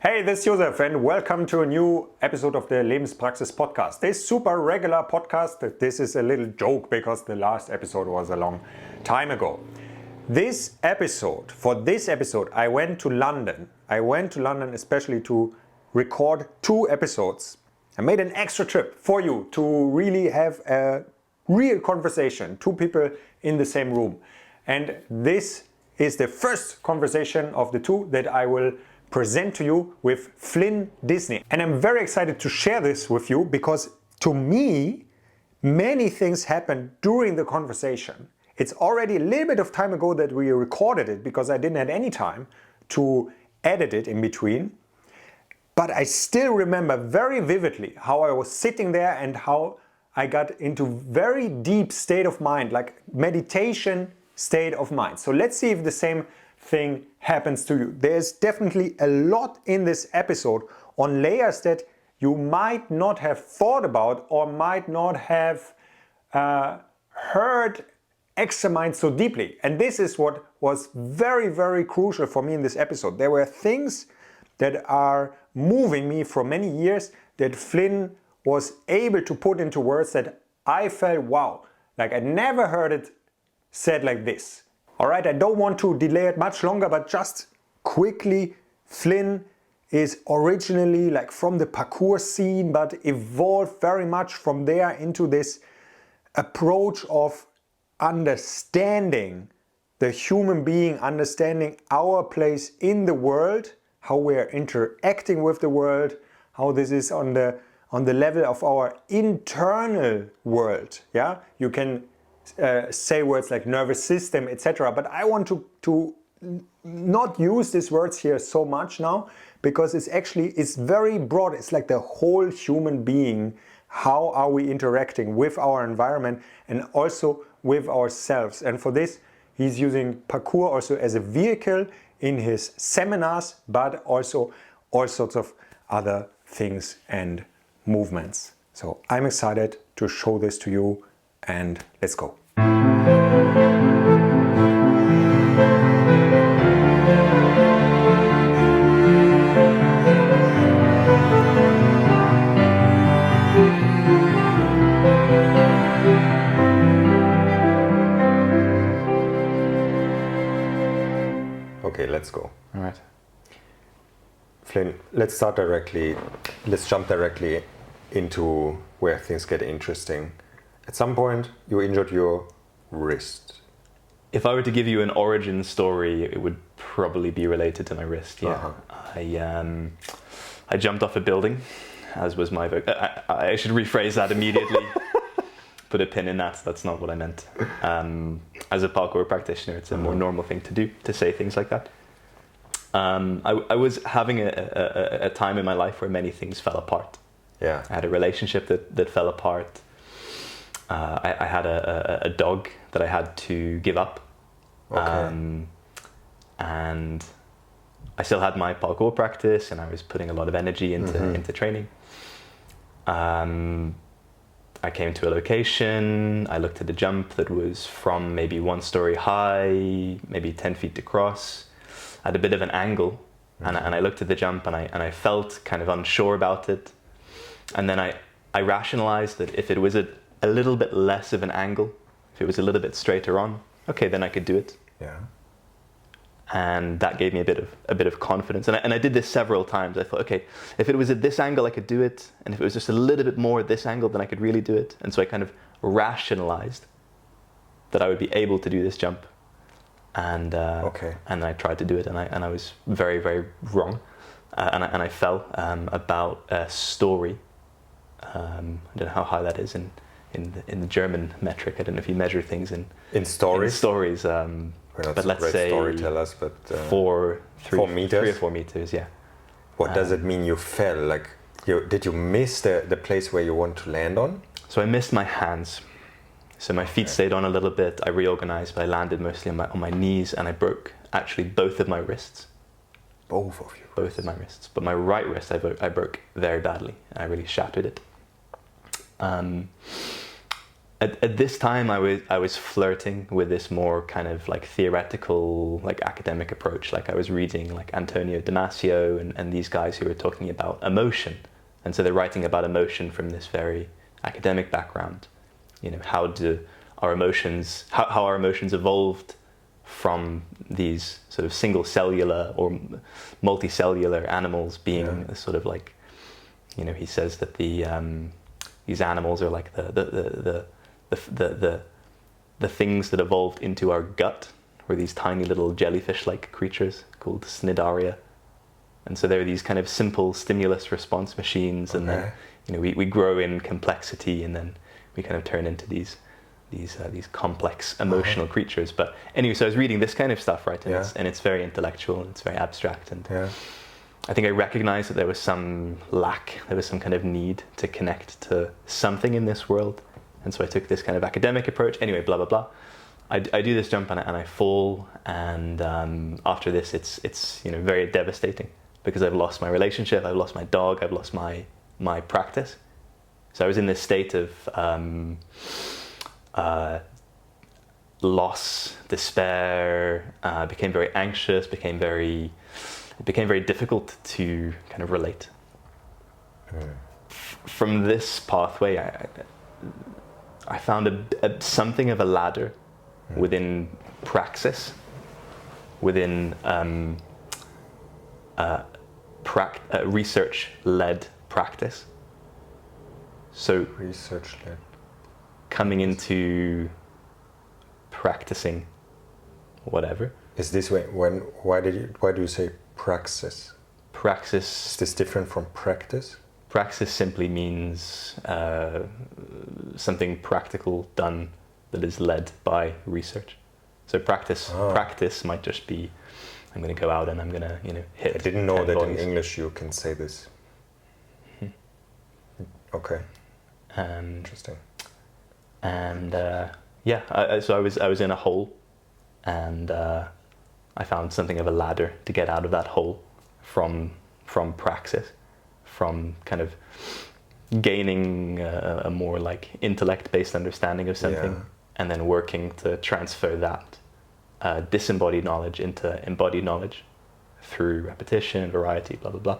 Hey, this is Josef and welcome to a new episode of the Lebenspraxis podcast. This super regular podcast, this is a little joke because the last episode was a long time ago. For this episode, I went to London. Especially to record 2 episodes. I made an extra trip for you to really have a real conversation, 2 people in the same room. And this is the first conversation of the 2 that I will present to you with Flynn Disney. And I'm very excited to share this with you because to me, many things happened during the conversation. It's already a little bit of time ago that we recorded it because I didn't have any time to edit it in between. But I still remember very vividly how I was sitting there and how I got into very deep state of mind, like meditation state of mind. So let's see if the same thing happens to you. There's definitely a lot in this episode on layers that you might not have thought about or might not have heard examined so deeply. And this is what was very, very crucial for me in this episode. There were things that are moving me for many years that Flynn was able to put into words that I felt, wow, like I never heard it said like this. Alright, I don't want to delay it much longer, but just quickly, Flynn is originally like from the parkour scene, but evolved very much from there into this approach of understanding the human being, understanding our place in the world, how we're interacting with the world, how this is on the level of our internal world. Yeah, you can say words like nervous system, etc. But I want to not use these words here so much now because it's very broad. It's like the whole human being. How are we interacting with our environment and also with ourselves? And for this, he's using parkour also as a vehicle in his seminars, but also all sorts of other things and movements. So I'm excited to show this to you and let's go. Okay, let's go. All right. Flynn, let's jump directly into where things get interesting. At some point, you injured your wrist. If I were to give you an origin story, it would probably be related to my wrist. Yeah, I jumped off a building, as was my. I should rephrase that immediately. Put a pin in that. That's not what I meant. As a parkour practitioner, it's a more normal thing to do, to say things like that. I was having a time in my life where many things fell apart. Yeah. I had a relationship that fell apart. I had a dog that I had to give up. Okay. And I still had my parkour practice and I was putting a lot of energy into training. I came to a location, I looked at a jump that was from maybe 1 story high, maybe 10 feet across, at a bit of an angle. And I looked at the jump and I felt kind of unsure about it. And then I rationalized that if it was a little bit less of an angle, if it was a little bit straighter on, okay, then I could do it. Yeah. And that gave me a bit of confidence. And I did this several times. I thought, okay, if it was at this angle, I could do it. And if it was just a little bit more at this angle, then I could really do it. And so I kind of rationalized that I would be able to do this jump. And and I tried to do it, and I was very, very wrong. And I fell about a story. I don't know how high that is in the German metric. I don't know if you measure things in stories. In stories. We're not but let's great say storytellers, but 4 meters. 3 or 4 meters, yeah. What does it mean you fell? Like, did you miss the place where you want to land on? So I missed my hands. So my feet stayed on a little bit. I reorganized, but I landed mostly on my knees, and I broke actually both of my wrists. Both of you. Both of my wrists, but my right wrist I broke very badly. I really shattered it. at this time I was flirting with this more kind of like theoretical, like academic approach. Like I was reading like Antonio Damasio and these guys who were talking about emotion, and so they're writing about emotion from this very academic background. You know, how our emotions evolved from these sort of single cellular or multicellular animals being sort of like, you know, he says that these animals are like the things that evolved into our gut were these tiny little jellyfish-like creatures called cnidaria. And so they're these kind of simple stimulus response machines, and then, you know, we grow in complexity, and then we kind of turn into these complex emotional creatures. But anyway, so I was reading this kind of stuff, right? And it's very intellectual and it's very abstract, and I think I recognized that there was some lack, there was some kind of need to connect to something in this world. And so I took this kind of academic approach. Anyway, blah, blah, blah. I do this jump and I fall. And after this, it's you know, very devastating because I've lost my relationship, I've lost my dog, I've lost my practice. So I was in this state of loss, despair, became very anxious, it became very difficult to kind of relate. From this pathway, I found something of a ladder within praxis, within research-led practice. So research-led. Coming into practicing whatever. Is this why do you say praxis? Praxis. Is this different from practice? Praxis simply means something practical done that is led by research. So practice might just be, I'm going to go out and I'm going to, you know, hit. I didn't know that boys. in English you can say this. Okay. Interesting. And so I was in a hole, and I found something of a ladder to get out of that hole from praxis, from kind of gaining a more like intellect-based understanding of something, and then working to transfer that disembodied knowledge into embodied knowledge through repetition, variety, blah, blah, blah.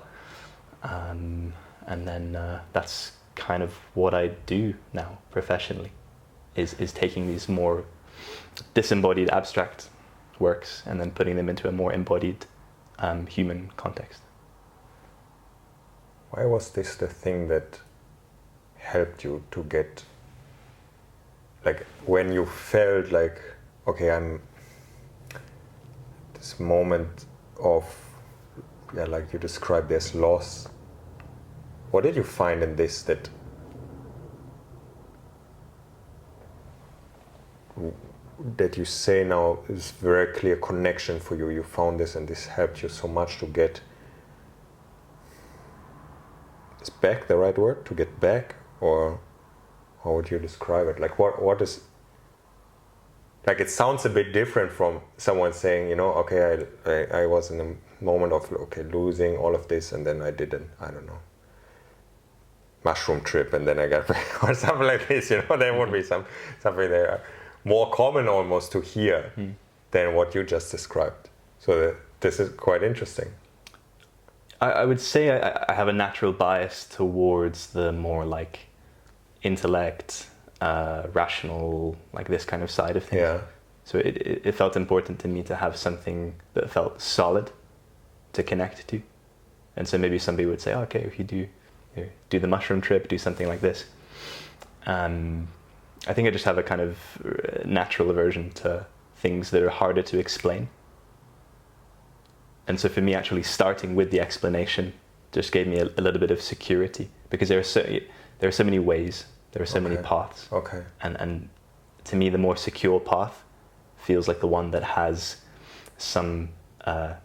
And then that's kind of what I do now professionally, is taking these more disembodied abstract works and then putting them into a more embodied human context. Why was this the thing that helped you to get, like, when you felt like, okay, I'm this moment of, like you described, there's loss. What did you find in this that you say now is very clear connection for you? You found this and this helped you so much to get, is back the right word? To get back? Or how would you describe it? Like what is, like it sounds a bit different from someone saying, you know, okay, I was in a moment of, okay, losing all of this, and then I did an, I don't know, mushroom trip, and then I got back, or something like this, you know. There would be something there more common almost to hear than what you just described. So this is quite interesting. I would say I have a natural bias towards the more like intellect, rational, like this kind of side of things. Yeah. So it felt important to me to have something that felt solid to connect to. And so maybe somebody would say, okay, if you do the mushroom trip, do something like this. I think I just have a kind of natural aversion to things that are harder to explain. And so for me, actually starting with the explanation just gave me a little bit of security, because there are so many ways, there are so many paths. Okay. And to me, the more secure path feels like the one that has some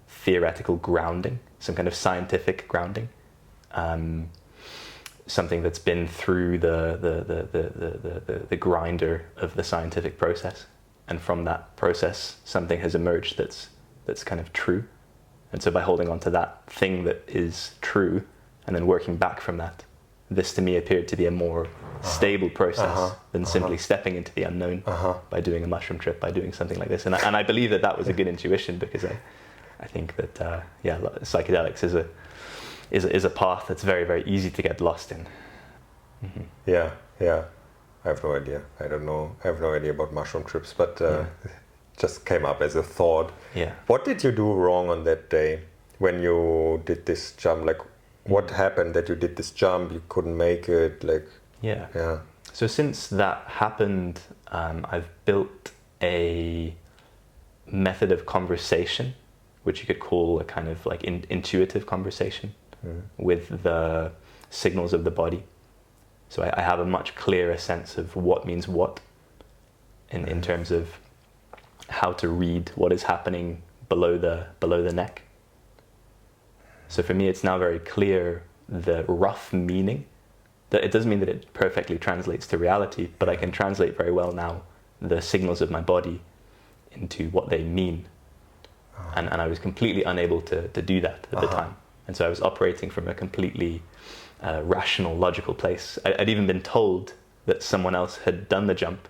theoretical grounding, some kind of scientific grounding. Something that's been through the grinder of the scientific process, and from that process something has emerged that's kind of true. And so by holding on to that thing that is true and then working back from that, this to me appeared to be a more stable process than simply stepping into the unknown by doing a mushroom trip, by doing something like this. And I believe that was a good intuition, because I think that psychedelics is a path that's very, very easy to get lost in. Yeah. I have no idea. I don't know. I have no idea about mushroom trips, but it just came up as a thought. Yeah. What did you do wrong on that day when you did this jump? Like, what happened that you did this jump? You couldn't make it. Like. Yeah. So since that happened, I've built a method of conversation, which you could call a kind of like intuitive conversation with the signals of the body. So I have a much clearer sense of what means what in terms of how to read what is happening below the neck. So for me, it's now very clear the rough meaning. That it doesn't mean that it perfectly translates to reality, but I can translate very well now the signals of my body into what they mean. And I was completely unable to do that at the time. And so I was operating from a completely rational, logical place. I'd even been told that someone else had done the jump,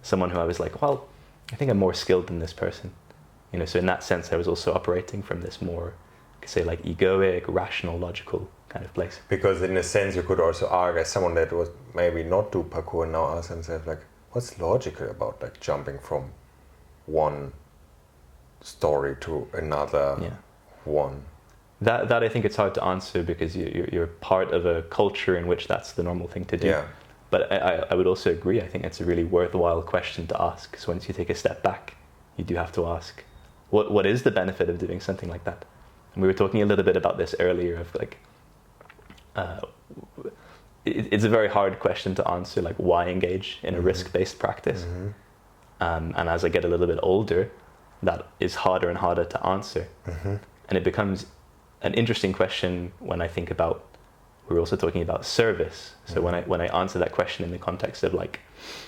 someone who I was like, well, I think I'm more skilled than this person. So in that sense, I was also operating from this more, say, like egoic, rational, logical kind of place. Because in a sense, you could also argue as someone that was maybe not do parkour and now ask themselves, like, what's logical about like jumping from one story to another one? That I think it's hard to answer, because you're part of a culture in which that's the normal thing to do. Yeah. But I would also agree, I think it's a really worthwhile question to ask. So once you take a step back, you do have to ask, what is the benefit of doing something like that? And we were talking a little bit about this earlier, of like, it's a very hard question to answer, like why engage in a risk-based practice? And as I get a little bit older, that is harder and harder to answer. And it becomes an interesting question when I think about, we're also talking about service. So when I answer that question in the context of like,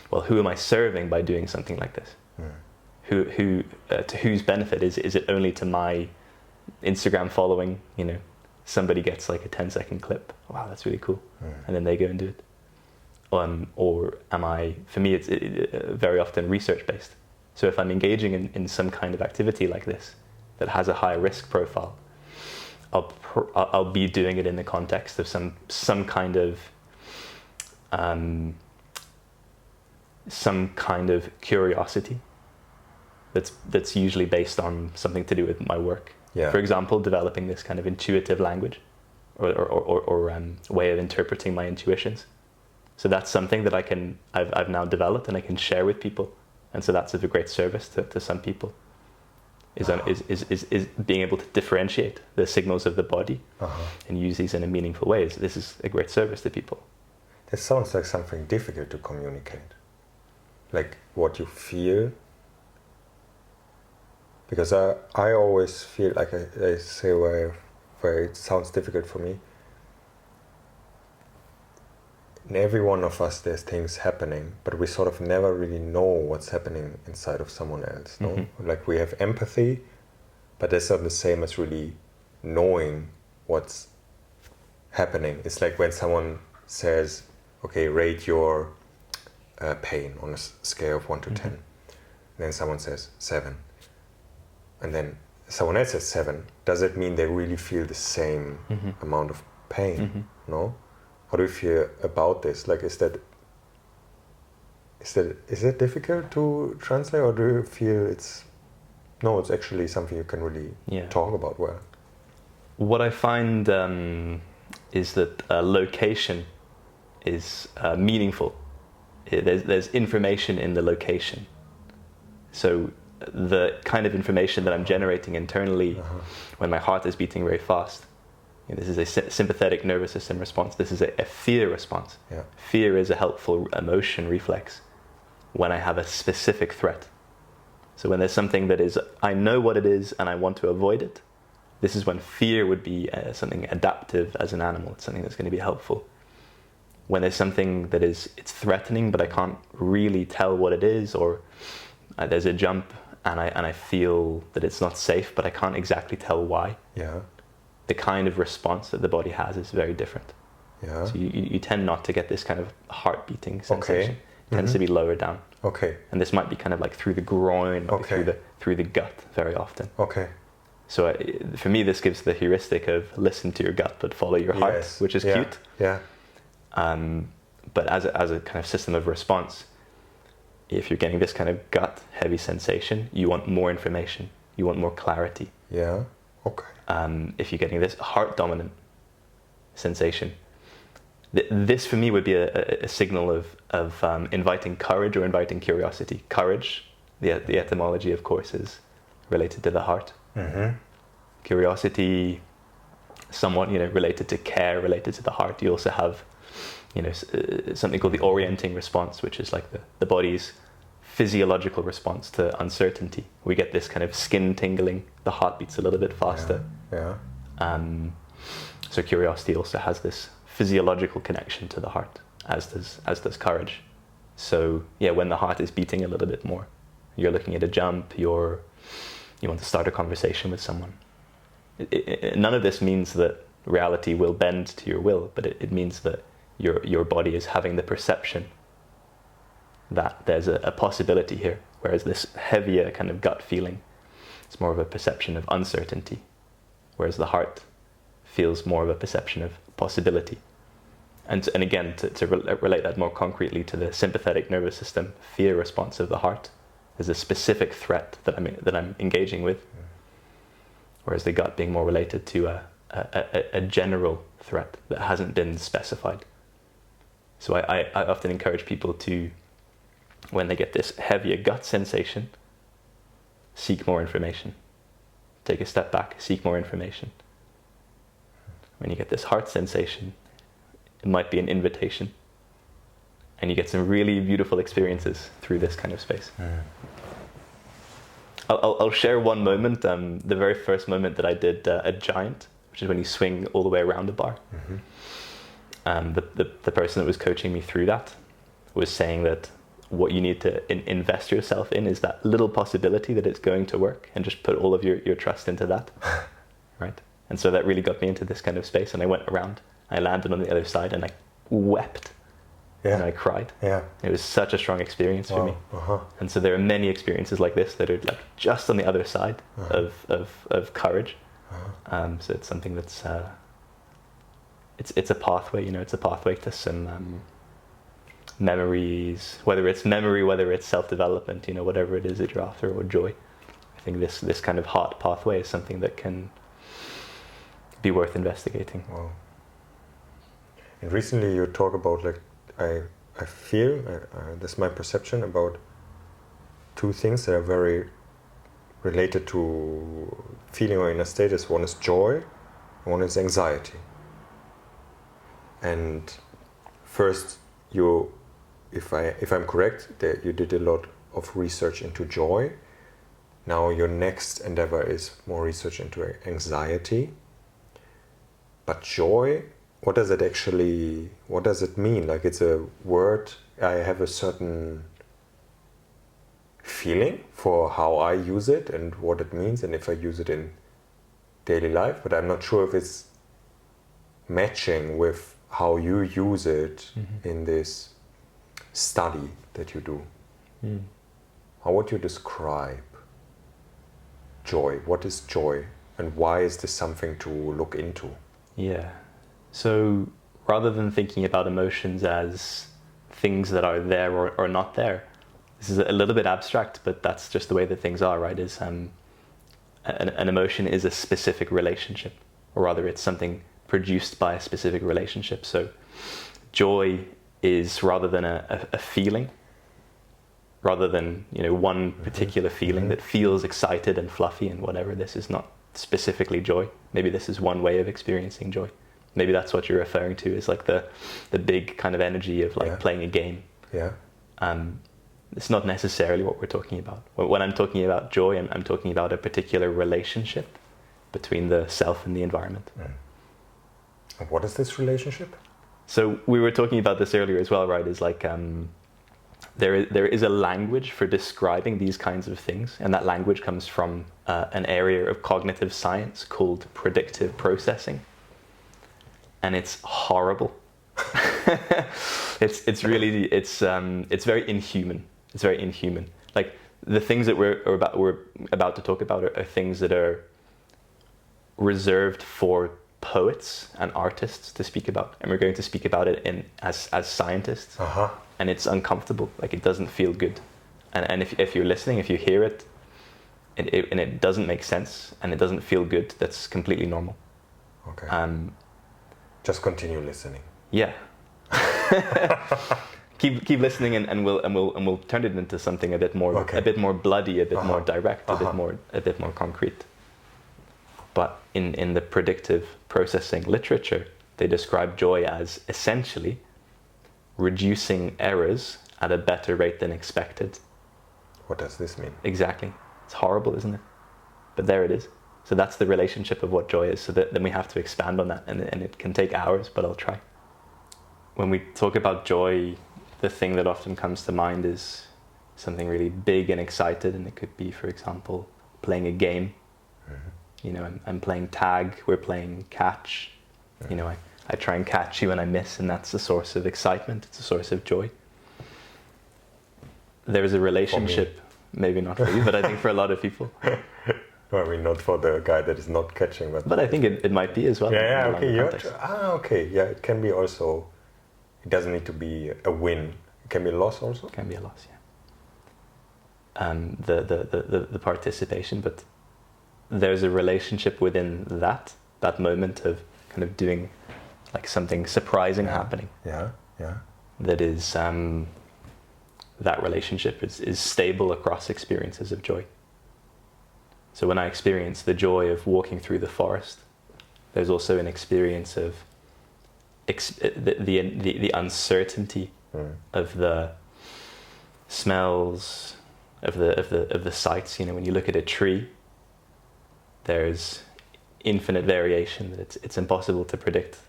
well, who am I serving by doing something like this? Who to whose benefit is it only to my Instagram following? Somebody gets like a 10-second clip. Wow, that's really cool. And then they go and do it. Or am I, for me, it's very often research-based. So if I'm engaging in some kind of activity like this that has a high risk profile, I'll be doing it in the context of some kind of curiosity that's usually based on something to do with my work. Yeah. For example, developing this kind of intuitive language or way of interpreting my intuitions. So that's something that I've now developed and I can share with people. And so that's of a great service to some people. Is being able to differentiate the signals of the body and use these in a meaningful way. This is a great service to people. This sounds like something difficult to communicate. Like what you feel. Because I always feel like I say where it sounds difficult for me. In every one of us there's things happening, but we sort of never really know what's happening inside of someone else. No? Like we have empathy, but that's not the same as really knowing what's happening. It's like when someone says, okay, rate your pain on a scale of 1 to 10. And then someone says 7. And then someone else says 7. Does it mean they really feel the same amount of pain? No? How do you feel about this? Like, is that difficult to translate, or do you feel it's actually something you can really talk about well? What I find is that location is meaningful. There's information in the location. So the kind of information that I'm generating internally when my heart is beating very fast, this is a sympathetic nervous system response. This is a fear response. Yeah. Fear is a helpful emotion reflex when I have a specific threat. So when there's something that is, I know what it is and I want to avoid it, this is when fear would be something adaptive as an animal. It's something that's going to be helpful. When there's something that is, it's threatening, but I can't really tell what it is, or there's a jump and I feel that it's not safe, but I can't exactly tell why. Yeah. The kind of response that the body has is very different. Yeah. So you tend not to get this kind of heart beating sensation. It tends to be lower down. Okay. And this might be kind of like through the groin, might be through the gut very often. Okay. So for me, this gives the heuristic of listen to your gut but follow your heart, which is cute. Yeah. But as a kind of system of response, if you're getting this kind of gut heavy sensation, you want more information, you want more clarity. Yeah. Okay. If you're getting this heart dominant sensation, this for me would be a signal of inviting courage or inviting curiosity. Courage, the etymology of course is related to the heart. Mm-hmm. Curiosity, somewhat related to care, related to the heart. You also have something called the orienting response, which is like the body's physiological response to uncertainty. We get this kind of skin tingling, the heart beats a little bit faster. Yeah. So curiosity also has this physiological connection to the heart, as does courage. So when the heart is beating a little bit more, you're looking at a jump, you want to start a conversation with someone. None of this means that reality will bend to your will, but it means that your body is having the perception that there's a possibility here, whereas this heavier kind of gut feeling, it's more of a perception of uncertainty, whereas the heart feels more of a perception of possibility. And again, to relate that more concretely to the sympathetic nervous system, fear response of the heart is a specific threat that I'm engaging with, whereas the gut being more related to a general threat that hasn't been specified. So I often encourage people to, when they get this heavier gut sensation, seek more information. Take a step back, seek more information. When you get this heart sensation, it might be an invitation. And you get some really beautiful experiences through this kind of space. I'll share one moment, the very first moment that I did a giant, which is when you swing all the way around a bar. The person that was coaching me through that was saying that what you need to invest yourself in is that little possibility that it's going to work, and just put all of your trust into that, right? And so that really got me into this kind of space, and I went around, I landed on the other side, and I wept, and I cried. It was such a strong experience for me. And so there are many experiences like this that are like just on the other side of courage. So it's something that's it's a pathway, it's a pathway to some memories, whether it's memory, whether it's self-development, whatever it is that you're after, or joy. I think this kind of heart pathway is something that can be worth investigating. Wow. And recently you talk about, like, I feel, this is my perception about two things that are very related to feeling or inner status. One is joy, one is anxiety. And first, if I'm correct, that you did a lot of research into joy. Now your next endeavor is more research into anxiety. But joy, what does it mean? Like, it's a word, I have a certain feeling for how I use it and what it means, and if I use it in daily life, but I'm not sure if it's matching with how you use it in this study that you do. How would you describe joy? What is joy, and why is this something to look into? Yeah. So rather than thinking about emotions as things that are there or not there, this is a little bit abstract, but that's just the way that things are, right? Is an emotion is a specific relationship, or rather it's something produced by a specific relationship. So joy is, rather than a feeling, rather than one particular feeling that feels excited and fluffy and whatever, this is not specifically joy. Maybe this is one way of experiencing joy. Maybe that's what you're referring to, is like the big kind of energy of like playing a game. It's not necessarily what we're talking about. When I'm talking about joy, I'm talking about a particular relationship between the self and the environment. And what is this relationship? So we were talking about this earlier as well, right? Is like there is a language for describing these kinds of things, and that language comes from an area of cognitive science called predictive processing. And it's horrible. It's really it's very inhuman. It's very inhuman. Like the things that we're about to talk about are things that are reserved for poets and artists to speak about, and we're going to speak about it as scientists. And it's uncomfortable. Like it doesn't feel good. And if you're listening, if you hear it, and it doesn't make sense and it doesn't feel good, that's completely normal. Okay. Just continue listening. Yeah. keep listening, and we'll turn it into something a bit more bloody, a bit more direct, a bit more concrete. But in the predictive processing literature, they describe joy as essentially reducing errors at a better rate than expected. What does this mean? Exactly. It's horrible, isn't it? But there it is. So that's the relationship of what joy is. So then we have to expand on that, and it can take hours, but I'll try. When we talk about joy, the thing that often comes to mind is something really big and excited, and it could be, for example, playing a game. You know, I'm playing tag, we're playing catch. You know, I try and catch you and I miss, and that's a source of excitement, it's a source of joy. There's a relationship, maybe not for you, but I think for a lot of people. I mean, not for the guy that is not catching, but I think it might be as well. Okay. Yeah, it can be also. It doesn't need to be a win. It can be a loss also. It can be a loss, yeah. The participation, but there's a relationship within that moment of kind of doing like something surprising happening. Yeah. That is that relationship is stable across experiences of joy. So when I experience the joy of walking through the forest, there's also an experience of the uncertainty of the smells, of the sights. You know, when you look at a tree, there's infinite variation. That it's impossible to predict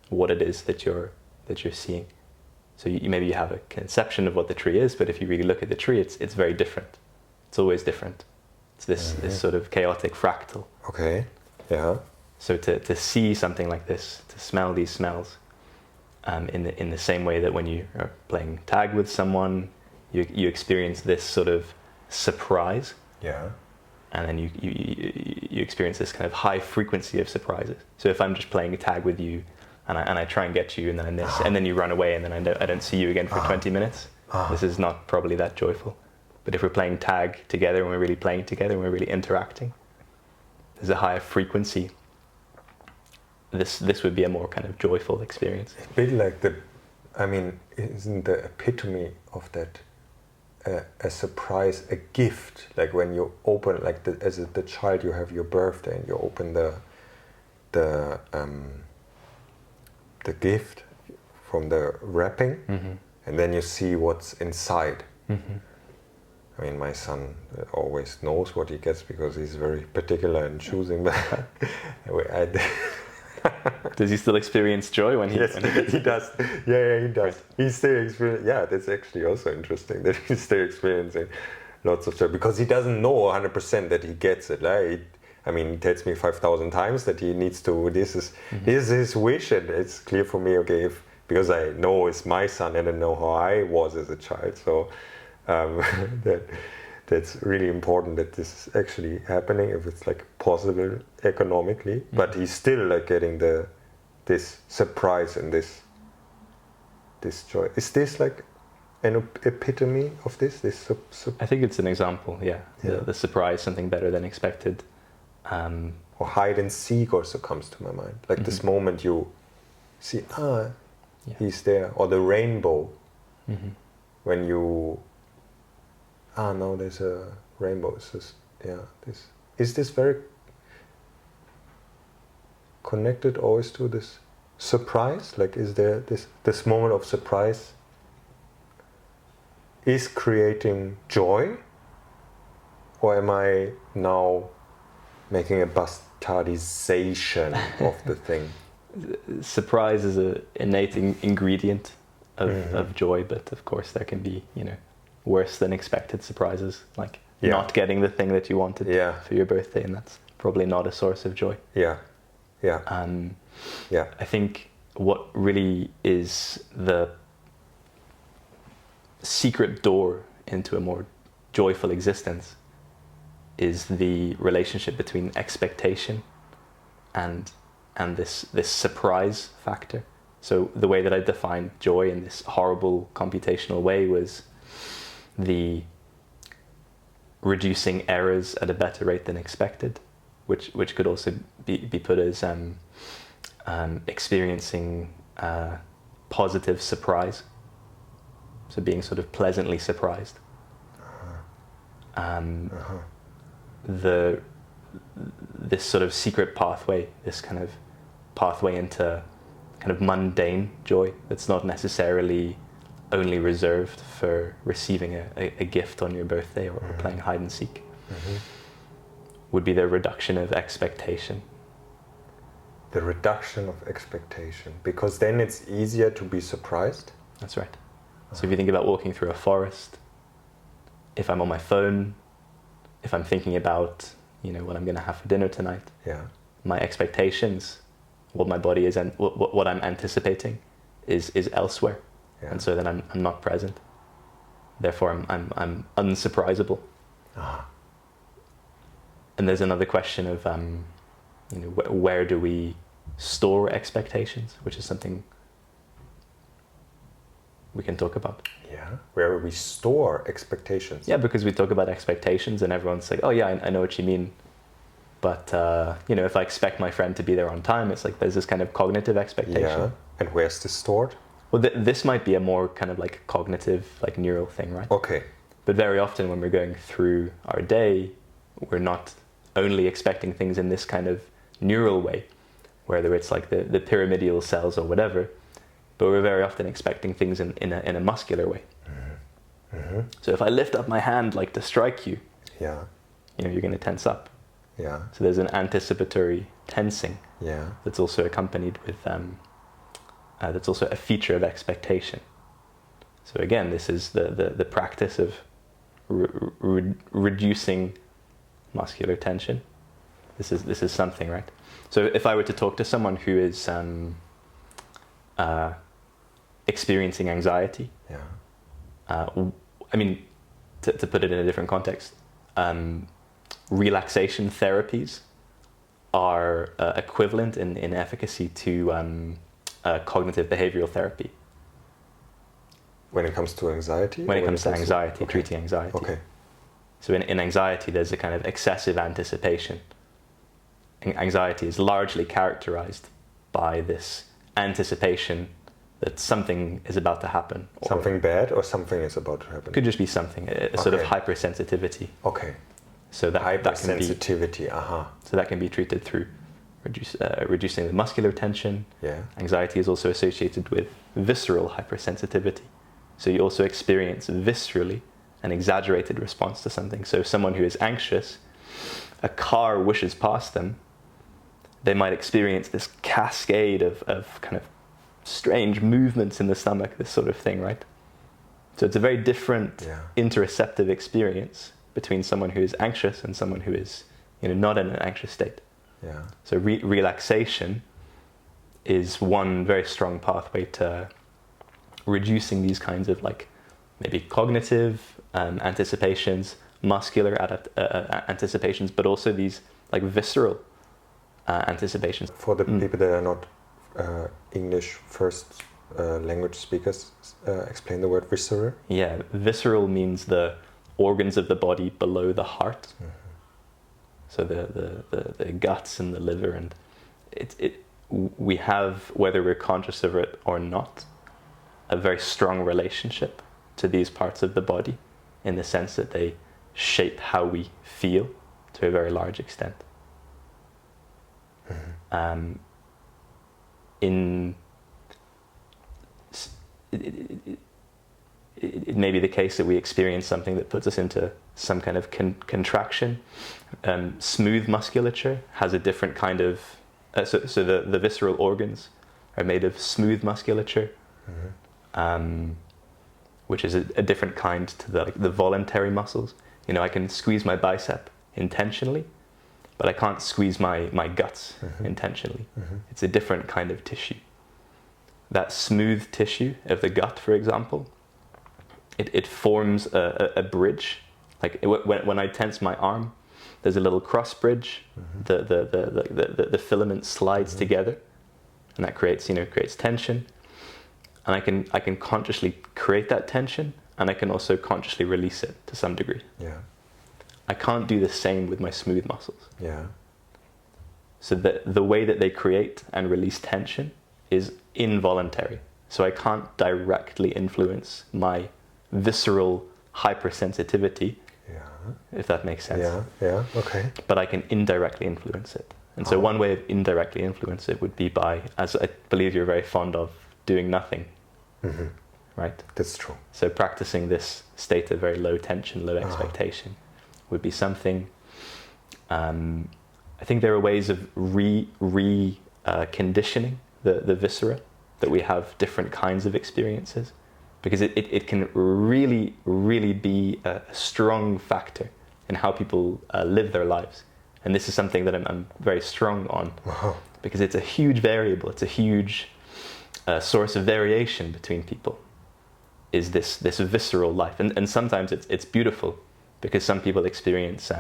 what it is that you're seeing. So maybe you have a conception of what the tree is, but if you really look at the tree, it's very different. It's always different. It's this sort of chaotic fractal. Okay. Yeah. So to see something like this, to smell these smells, in the same way that when you are playing tag with someone, you experience this sort of surprise. Yeah. And then you experience this kind of high frequency of surprises. So if I'm just playing a tag with you, and I try and get you, and then I miss, and then you run away, and then I don't see you again for 20 minutes, this is not probably that joyful. But if we're playing tag together, and we're really playing together, and we're really interacting, there's a higher frequency. This would be a more kind of joyful experience. A bit like isn't the epitome of that a surprise, a gift? Like when you open, like as the child, you have your birthday, and you open the gift from the wrapping, and then you see what's inside. I mean, my son always knows what he gets because he's very particular in choosing. But does he still experience joy when he? Yes, when he gets he does. Yeah, he does. He still experiences. Yeah, that's actually also interesting that he's still experiencing lots of joy because he doesn't know 100% that he gets it. Like, he tells me 5,000 times that he needs to. This is his wish, and it's clear for me. Okay, because I know it's my son, and I know how I was as a child. So that's really important that this is actually happening, if it's like possible economically. But he's still like getting this surprise and this joy. Is this like an epitome of this? I think it's an example. Yeah. The surprise, something better than expected. Or hide and seek also comes to my mind. Like this moment you see, he's there, or the rainbow. When you, no, there's a rainbow. It's just, is this very connected always to this surprise? Like, is there this moment of surprise is creating joy, or am I now making a bastardization of the thing? Surprise is an innate ingredient of joy, but of course there can be, worse than expected surprises, like not getting the thing that you wanted for your birthday, and that's probably not a source of joy. I think what really is the secret door into a more joyful existence is the relationship between expectation and this surprise factor. So the way that I defined joy in this horrible computational way was the reducing errors at a better rate than expected, which could also be put as experiencing positive surprise. So being sort of pleasantly surprised. This sort of secret pathway, this kind of pathway into kind of mundane joy that's not necessarily only reserved for receiving a gift on your birthday or playing hide and seek, would be the reduction of expectation. The reduction of expectation, because then it's easier to be surprised. That's right. So if you think about walking through a forest, if I'm on my phone, if I'm thinking about, what I'm going to have for dinner tonight, my expectations, what my body is and what I'm anticipating is elsewhere. And so then I'm not present. Therefore I'm unsurprisable. And there's another question of where do we store expectations, which is something we can talk about. Where we store expectations. Because we talk about expectations and everyone's like, oh yeah, I know what you mean. But if I expect my friend to be there on time, it's like there's this kind of cognitive expectation. And where's this stored? Well, this might be a more kind of like cognitive, like neural thing, right? Okay. But very often when we're going through our day, we're not only expecting things in this kind of neural way, whether it's like the pyramidal cells or whatever, but we're very often expecting things in a muscular way. So if I lift up my hand like to strike you, you're going to tense up. So there's an anticipatory tensing that's also accompanied with that's also a feature of expectation. So again, this is the practice of reducing muscular tension. This is something, right? So if I were to talk to someone who is experiencing anxiety, to put it in a different context, relaxation therapies are equivalent in efficacy to cognitive behavioral therapy. When it comes to anxiety? When it comes to anxiety, treating anxiety. Okay. So in anxiety, there's a kind of excessive anticipation. Anxiety is largely characterized by this anticipation that something is about to happen. Something bad or something is about to happen? Could just be something, a sort of hypersensitivity. Okay. So hypersensitivity, So that can be treated through reducing the muscular tension. Anxiety is also associated with visceral hypersensitivity. So you also experience viscerally an exaggerated response to something. So someone who is anxious, a car whooshes past them, they might experience this cascade of kind of strange movements in the stomach, this sort of thing, right? So it's a very different interoceptive experience between someone who is anxious and someone who is not in an anxious state. So relaxation is one very strong pathway to reducing these kinds of like maybe cognitive anticipations, muscular anticipations, but also these like visceral anticipations. For the people that are not English first language speakers, explain the word visceral. Visceral means the organs of the body below the heart. So the guts and the liver, and we have, whether we're conscious of it or not, a very strong relationship to these parts of the body, in the sense that they shape how we feel to a very large extent. It may be the case that we experience something that puts us into some kind of contraction. Smooth musculature has a different kind of... so the visceral organs are made of smooth musculature, which is a different kind to the voluntary muscles. I can squeeze my bicep intentionally, but I can't squeeze my guts intentionally. It's a different kind of tissue. that smooth tissue of the gut, for example, it forms a bridge. Like when I tense my arm, there's a little cross bridge. The filament slides together, and that creates tension. And I can consciously create that tension, and I can also consciously release it to some degree. Yeah. I can't do the same with my smooth muscles. Yeah. So the way that they create and release tension is involuntary. So I can't directly influence my visceral hypersensitivity, if that makes sense. Yeah, okay. But I can indirectly influence it. And so one way of indirectly influence it would be by, as I believe you're very fond of, doing nothing. Right? That's true. So practicing this state of very low tension, low expectation would be something. I think there are ways of conditioning the viscera, that we have different kinds of experiences, because it can really, really be a strong factor in how people live their lives. And this is something that I'm very strong on, because it's a huge variable, it's a huge source of variation between people, is this visceral life. And sometimes it's beautiful, because some people experience,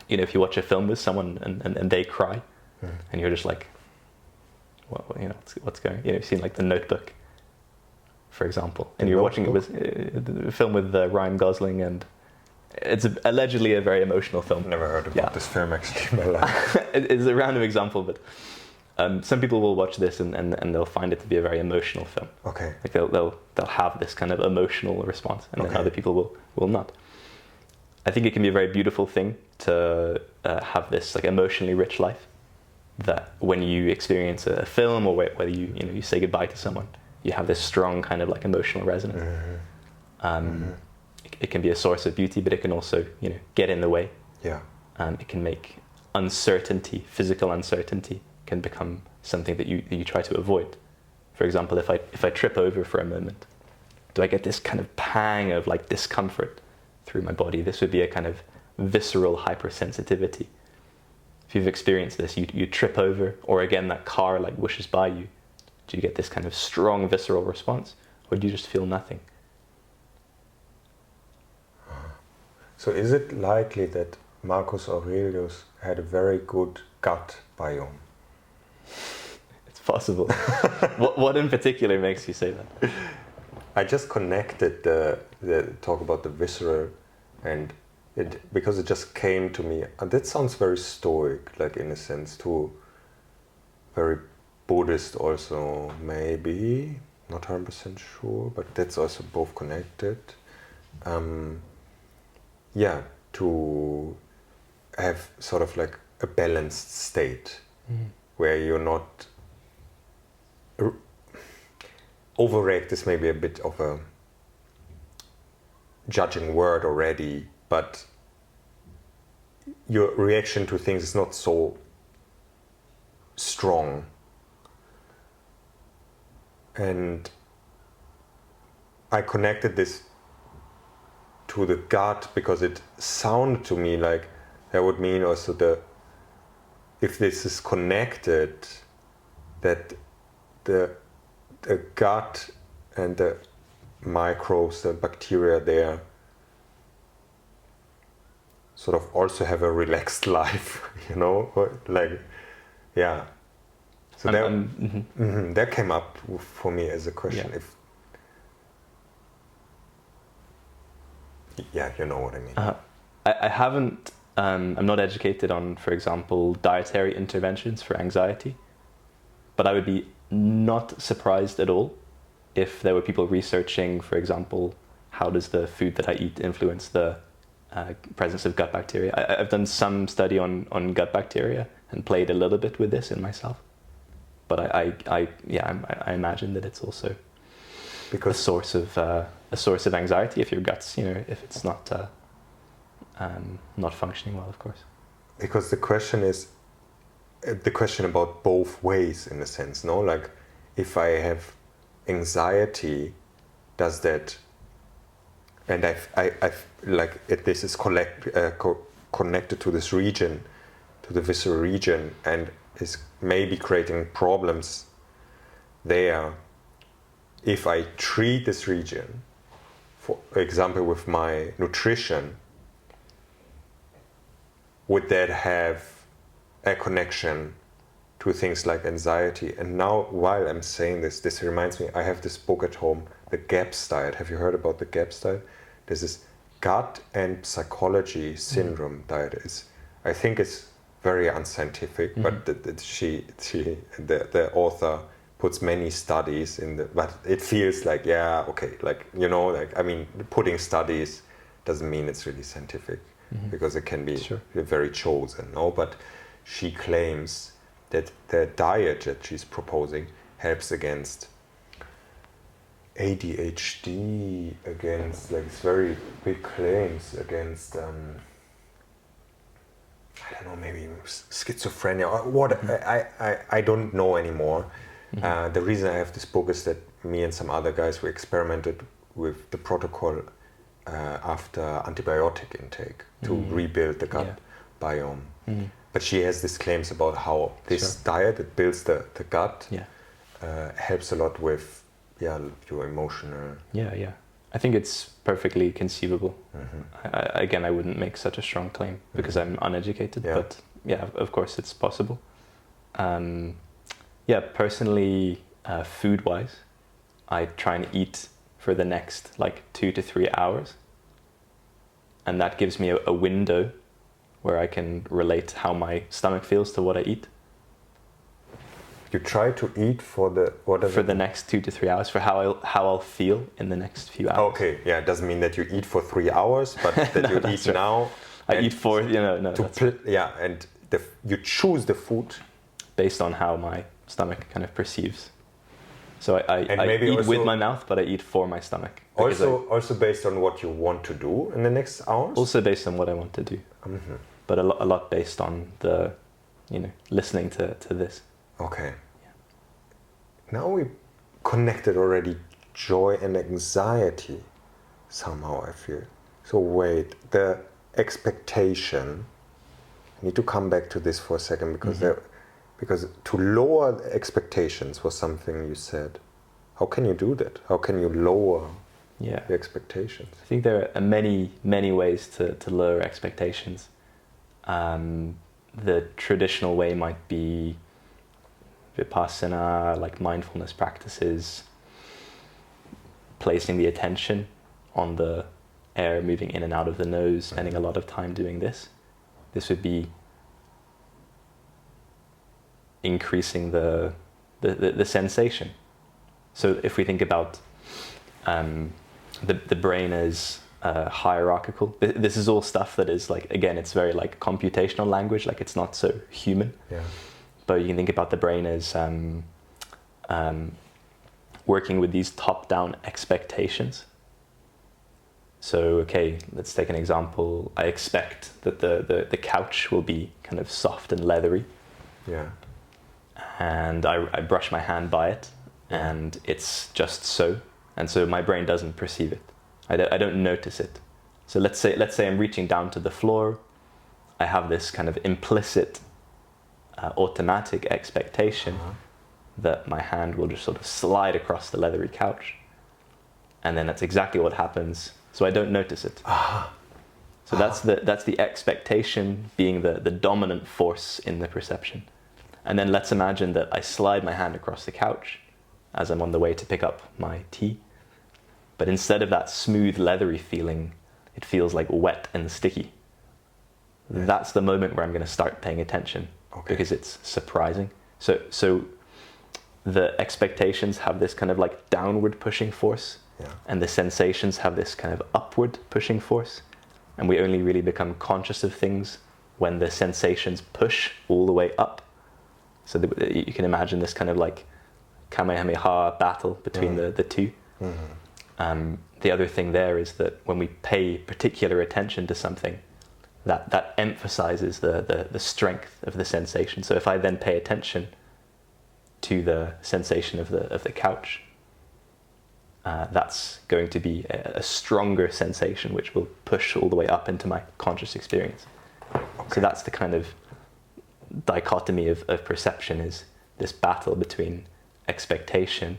if you watch a film with someone and they cry, and you're just like, what's going on? You've seen like The Notebook, for example, and you're watching it with a film with Ryan Gosling, and it's allegedly a very emotional film. Never heard about this film actually in my life. It's a random example, but some people will watch this and they'll find it to be a very emotional film. Okay. Like they'll have this kind of emotional response, and then other people will not. I think it can be a very beautiful thing to have this like emotionally rich life, that when you experience a film, or whether you say goodbye to someone, you have this strong kind of like emotional resonance. It can be a source of beauty, but it can also get in the way. Yeah. It can make uncertainty, physical uncertainty, can become something that you try to avoid. For example, if I trip over for a moment, do I get this kind of pang of like discomfort through my body? This would be a kind of visceral hypersensitivity. If you've experienced this, you trip over, or again that car like whooshes by you, do you get this kind of strong visceral response, or do you just feel nothing? So is it likely that Marcus Aurelius had a very good gut biome? It's possible. What in particular makes you say that? I just connected the talk about the visceral, and because it just came to me. And that sounds very stoic, like in a sense, too. Very Buddhist also, maybe. Not 100% sure, but that's also both connected. To have sort of like a balanced state where you're not overact is maybe a bit of a judging word already, but your reaction to things is not so strong. And I connected this to the gut because it sounded to me like that would mean also if this is connected, that the gut and the microbes, the bacteria there, sort of also have a relaxed life, So that came up for me as a question. You know what I mean. I haven't. I'm not educated on, for example, dietary interventions for anxiety, but I would be not surprised at all if there were people researching, for example, how does the food that I eat influence the presence of gut bacteria. I've done some study on gut bacteria and played a little bit with this in myself, but I imagine that it's also because a source of anxiety if your guts, if it's not functioning well, of course. Because the question is the question about both ways, in a sense, no? Like, if I have anxiety, does that, and I've like this is connected to this region, to the visceral region, and is maybe creating problems there. if I treat this region, for example, with my nutrition, would that have a connection to things like anxiety? And now, while I'm saying this reminds me, I have this book at home, The GAPS Diet. Have you heard about the GAPS Diet? There's this gut and psychology syndrome diet. I think it's very unscientific, but the author puts many studies in but it feels like, yeah, okay, like, you know, like, I mean, putting studies doesn't mean it's really scientific, because it can be very chosen, no? But she claims that the diet that she's proposing helps against ADHD, against, like, it's very big claims against, I don't know, maybe schizophrenia or what, I don't know anymore. The reason I have this book is that me and some other guys, we experimented with the protocol after antibiotic intake to rebuild the gut biome. But she has these claims about how this diet that builds the gut helps a lot with your emotional. I think it's perfectly conceivable. Again, I wouldn't make such a strong claim because I'm uneducated, but of course it's possible. Personally, food-wise, I try and eat for the next like 2 to 3 hours, and that gives me a window where I can relate how my stomach feels to what I eat. You try to eat for the next 2 to 3 hours, for how I'll feel in the next few hours. Okay, yeah, it doesn't mean that you eat for 3 hours, but that you eat now. I eat for, and you choose the food based on how my stomach kind of perceives. So I eat with my mouth, but I eat for my stomach. Also based on what you want to do in the next hours? Also based on what I want to do. But a lot based on the, listening to this. Okay. Yeah. Now we connected already joy and anxiety somehow, I feel. So wait, the expectation, I need to come back to this for a second, because to lower the expectations was something you said. How can you do that? How can you lower the expectations? I think there are many, many ways to lower expectations. The traditional way might be Vipassana, like mindfulness practices, placing the attention on the air moving in and out of the nose, spending a lot of time doing this. This would be increasing the sensation. So if we think about the brain as hierarchical, this is all stuff that is like, again, it's very like computational language, like it's not so human. Yeah. But you can think about the brain as working with these top-down expectations. So, okay, let's take an example. I expect that the couch will be kind of soft and leathery. Yeah. And I brush my hand by it, and it's just so. And so my brain doesn't perceive it. I don't notice it. So let's say I'm reaching down to the floor. I have this kind of implicit automatic expectation that my hand will just sort of slide across the leathery couch, and then that's exactly what happens. So I don't notice it. So that's the expectation being the dominant force in the perception. And then let's imagine that I slide my hand across the couch as I'm on the way to pick up my tea, but instead of that smooth leathery feeling, it feels like wet and sticky. That's the moment where I'm going to start paying attention. Because it's surprising. So the expectations have this kind of like downward pushing force, and the sensations have this kind of upward pushing force. And we only really become conscious of things when the sensations push all the way up. So you can imagine this kind of like Kamehameha battle between the two. The other thing there is that when we pay particular attention to something, that emphasizes the strength of the sensation. So if I then pay attention to the sensation of the couch, that's going to be a stronger sensation which will push all the way up into my conscious experience. So that's the kind of dichotomy of perception, is this battle between expectation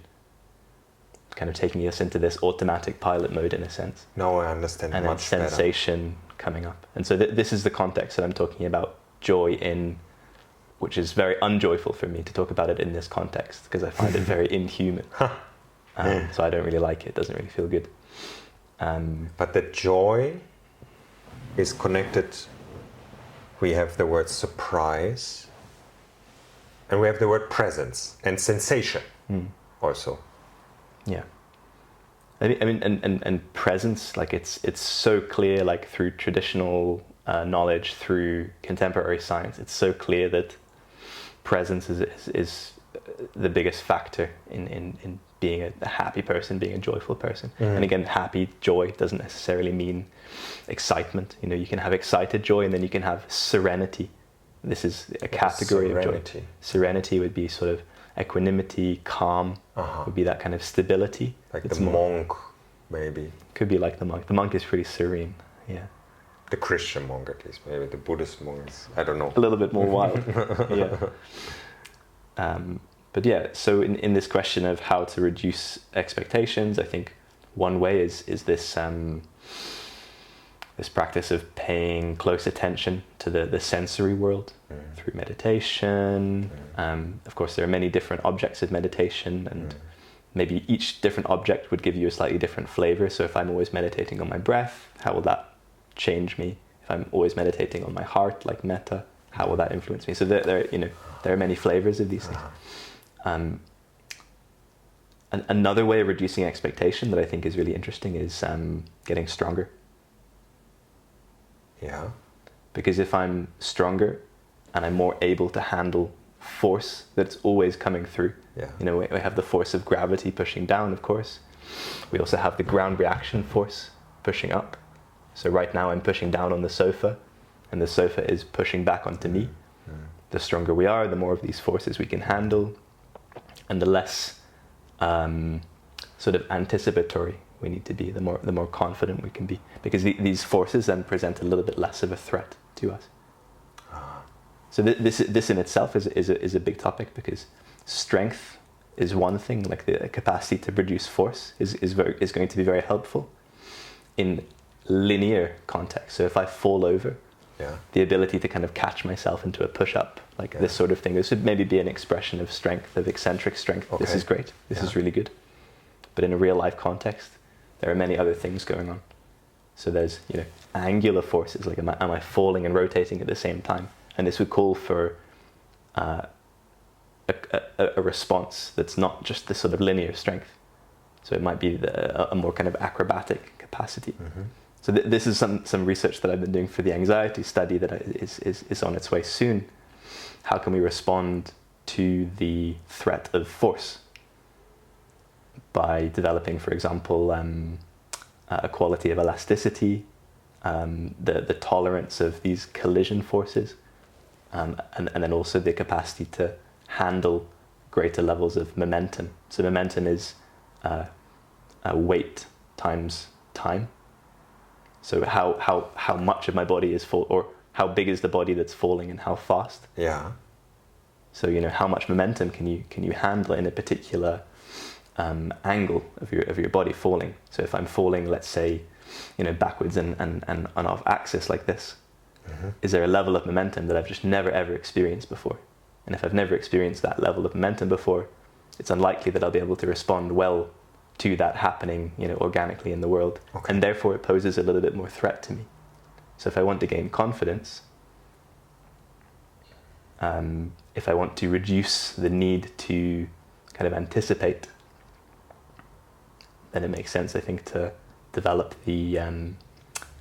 kind of taking us into this automatic pilot mode in a sense. Now I understand And much then better. sensation coming up. And so this is the context that I'm talking about joy in, which is very unjoyful for me to talk about it in this context because I find it very inhuman. So I don't really like it. It doesn't really feel good. But the joy is connected. We have the word surprise, and we have the word presence and sensation also. Yeah. I mean, and presence, like it's so clear, like through traditional knowledge, through contemporary science, it's so clear that presence is the biggest factor in being a happy person, being a joyful person. And again, happy joy doesn't necessarily mean excitement. You know, you can have excited joy, and then you can have serenity. This is a category of joy. Serenity would be sort of equanimity, calm, would be that kind of stability. Like it's the monk, maybe. Could be like the monk. The monk is pretty serene, yeah. The Christian monk, at least. Maybe the Buddhist monks, I don't know. A little bit more wild, yeah. But yeah, so in this question of how to reduce expectations, I think one way is this this practice of paying close attention to the sensory world through meditation. Of course, there are many different objects of meditation, and maybe each different object would give you a slightly different flavor. So if I'm always meditating on my breath, how will that change me? If I'm always meditating on my heart, like metta, how will that influence me? So there are many flavors of these things. Another way of reducing expectation that I think is really interesting is getting stronger. Yeah. Because if I'm stronger and I'm more able to handle force that's always coming through, you know, we have the force of gravity pushing down, of course. We also have the ground reaction force pushing up. So right now I'm pushing down on the sofa, and the sofa is pushing back onto me. The stronger we are, the more of these forces we can handle, and the less sort of anticipatory we need to be, the more confident we can be, because these forces then present a little bit less of a threat to us. So this in itself is a big topic, because strength is one thing, like the capacity to produce force is going to be very helpful in linear context. So if I fall over, the ability to kind of catch myself into a push-up, like this sort of thing, this would maybe be an expression of strength, of eccentric strength. This is great. This is really good. But in a real life context, there are many other things going on. So there's, you know, angular forces, like am I falling and rotating at the same time? And this would call for a response that's not just this sort of linear strength. So it might be a more kind of acrobatic capacity. So this is some research that I've been doing for the anxiety study that is on its way soon. How can we respond to the threat of force? By developing, for example, a quality of elasticity, the tolerance of these collision forces, and then also the capacity to handle greater levels of momentum. So momentum is weight times time. So how much of my body is or how big is the body that's falling and how fast? Yeah. So, you know, how much momentum can you handle in a particular angle of your body falling? So if I'm falling, let's say, you know, backwards and off axis like this, is there a level of momentum that I've just never ever experienced before? And if I've never experienced that level of momentum before, it's unlikely that I'll be able to respond well to that happening, you know, organically in the world. And therefore it poses a little bit more threat to me. So if I want to gain confidence, if I want to reduce the need to kind of anticipate, then it makes sense, I think, to develop the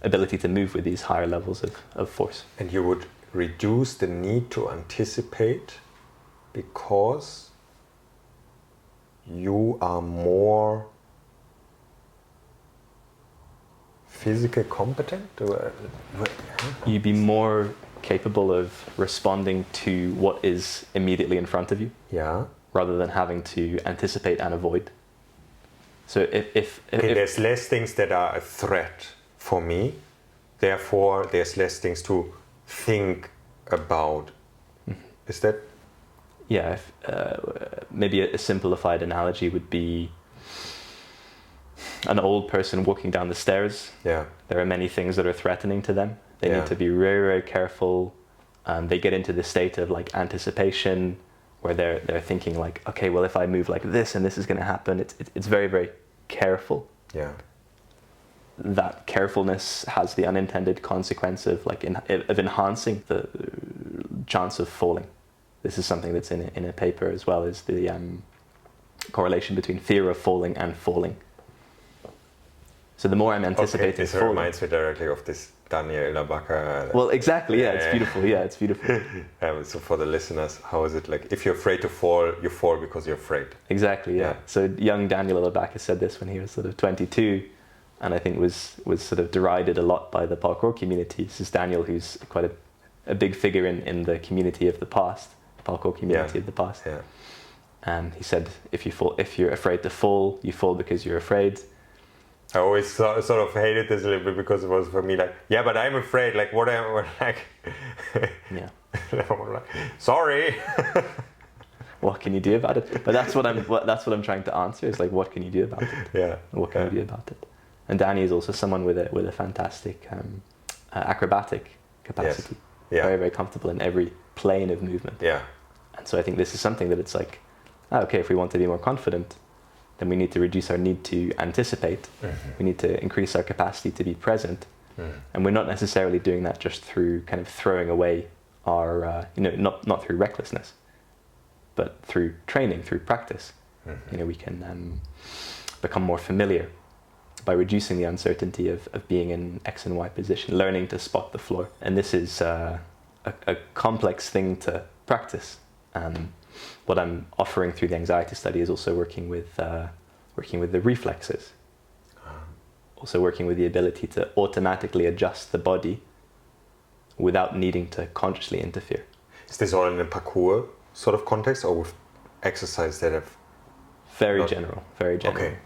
ability to move with these higher levels of force. And you would reduce the need to anticipate because you are more physically competent? You'd be more capable of responding to what is immediately in front of you, rather than having to anticipate and avoid. So if there's less things that are a threat for me, therefore there's less things to think about. Is that? Yeah, maybe a simplified analogy would be an old person walking down the stairs. Yeah. There are many things that are threatening to them. They Yeah. need to be very, very careful. They get into this state of like anticipation, where they're thinking like, okay, well, if I move like this and this is going to happen. It's very, very careful. Yeah. That carefulness has the unintended consequence of like of enhancing the chance of falling. This is something that's in a paper as well, is the correlation between fear of falling and falling. So the more I'm anticipating this falling, reminds me directly of this Daniel Labaca. well, exactly, yeah, it's beautiful. Yeah, it's beautiful. So for the listeners, how is it like? If you're afraid to fall, you fall because you're afraid. Exactly, yeah. Yeah. So young Daniel Labaca said this when he was sort of 22, and I think was sort of derided a lot by the parkour community. This is Daniel, who's quite a big figure in the community of the past, parkour community of the past. Yeah. And he said, if you're afraid to fall, you fall because you're afraid. I always sort of hated this a little bit because it was for me like, yeah, but I'm afraid. Like, what am I like? Yeah. Sorry. What can you do about it? But that's what I'm trying to answer, is like, what can you do about it? Yeah. What can you do about it? And Danny is also someone with a fantastic acrobatic capacity. Yes. Yeah. Very, very comfortable in every plane of movement. Yeah. And so I think this is something that it's like, okay, if we want to be more confident, then we need to reduce our need to anticipate. Mm-hmm. We need to increase our capacity to be present. Mm. And we're not necessarily doing that just through kind of throwing away our, not through recklessness, but through training, through practice. Mm-hmm. We can become more familiar by reducing the uncertainty of being in X and Y position, learning to spot the floor. And this is a complex thing to practice. What I'm offering through the anxiety study is also working with the reflexes, also working with the ability to automatically adjust the body without needing to consciously interfere. Is this all in a parkour sort of context, or with exercise that have? Very general. Okay.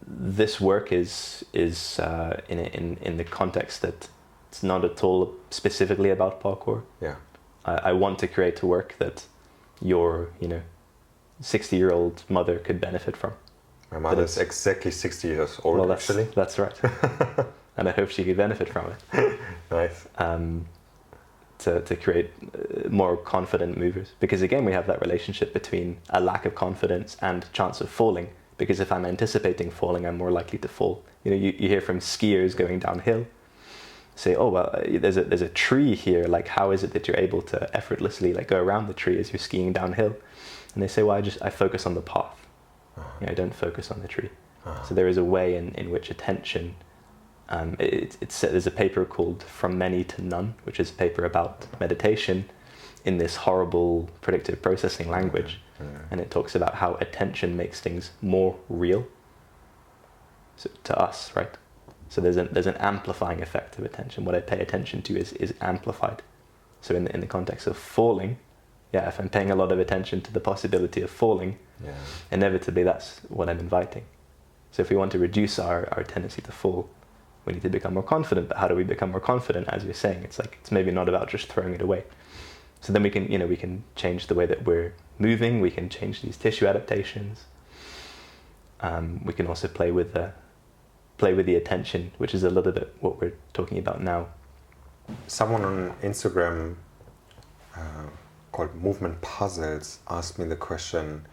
This work is in the context that it's not at all specifically about parkour. Yeah. I want to create a work that your 60-year-old mother could benefit from. My mother's exactly 60 years old, Well, actually. that's right. And I hope she could benefit from it. Nice. To create more confident movers. Because again, we have that relationship between a lack of confidence and chance of falling. Because if I'm anticipating falling, I'm more likely to fall. You hear from skiers going downhill, say, oh, well, there's a tree here. Like, how is it that you're able to effortlessly like go around the tree as you're skiing downhill? And they say, well, I focus on the path. I don't focus on the tree. So there is a way in which attention, there's a paper called From Many to None, which is a paper about meditation in this horrible predictive processing language. And it talks about how attention makes things more real, so, to us, right? So there's an amplifying effect of attention. What I pay attention to is amplified. So in the context of falling, if I'm paying a lot of attention to the possibility of falling, inevitably that's what I'm inviting. So if we want to reduce our tendency to fall, we need to become more confident. But how do we become more confident? As you're saying, it's maybe not about just throwing it away. So then we can change the way that we're moving. We can change these tissue adaptations. We can also play with the attention, which is a little bit what we're talking about now. Someone on Instagram called Movement Puzzles asked me the question,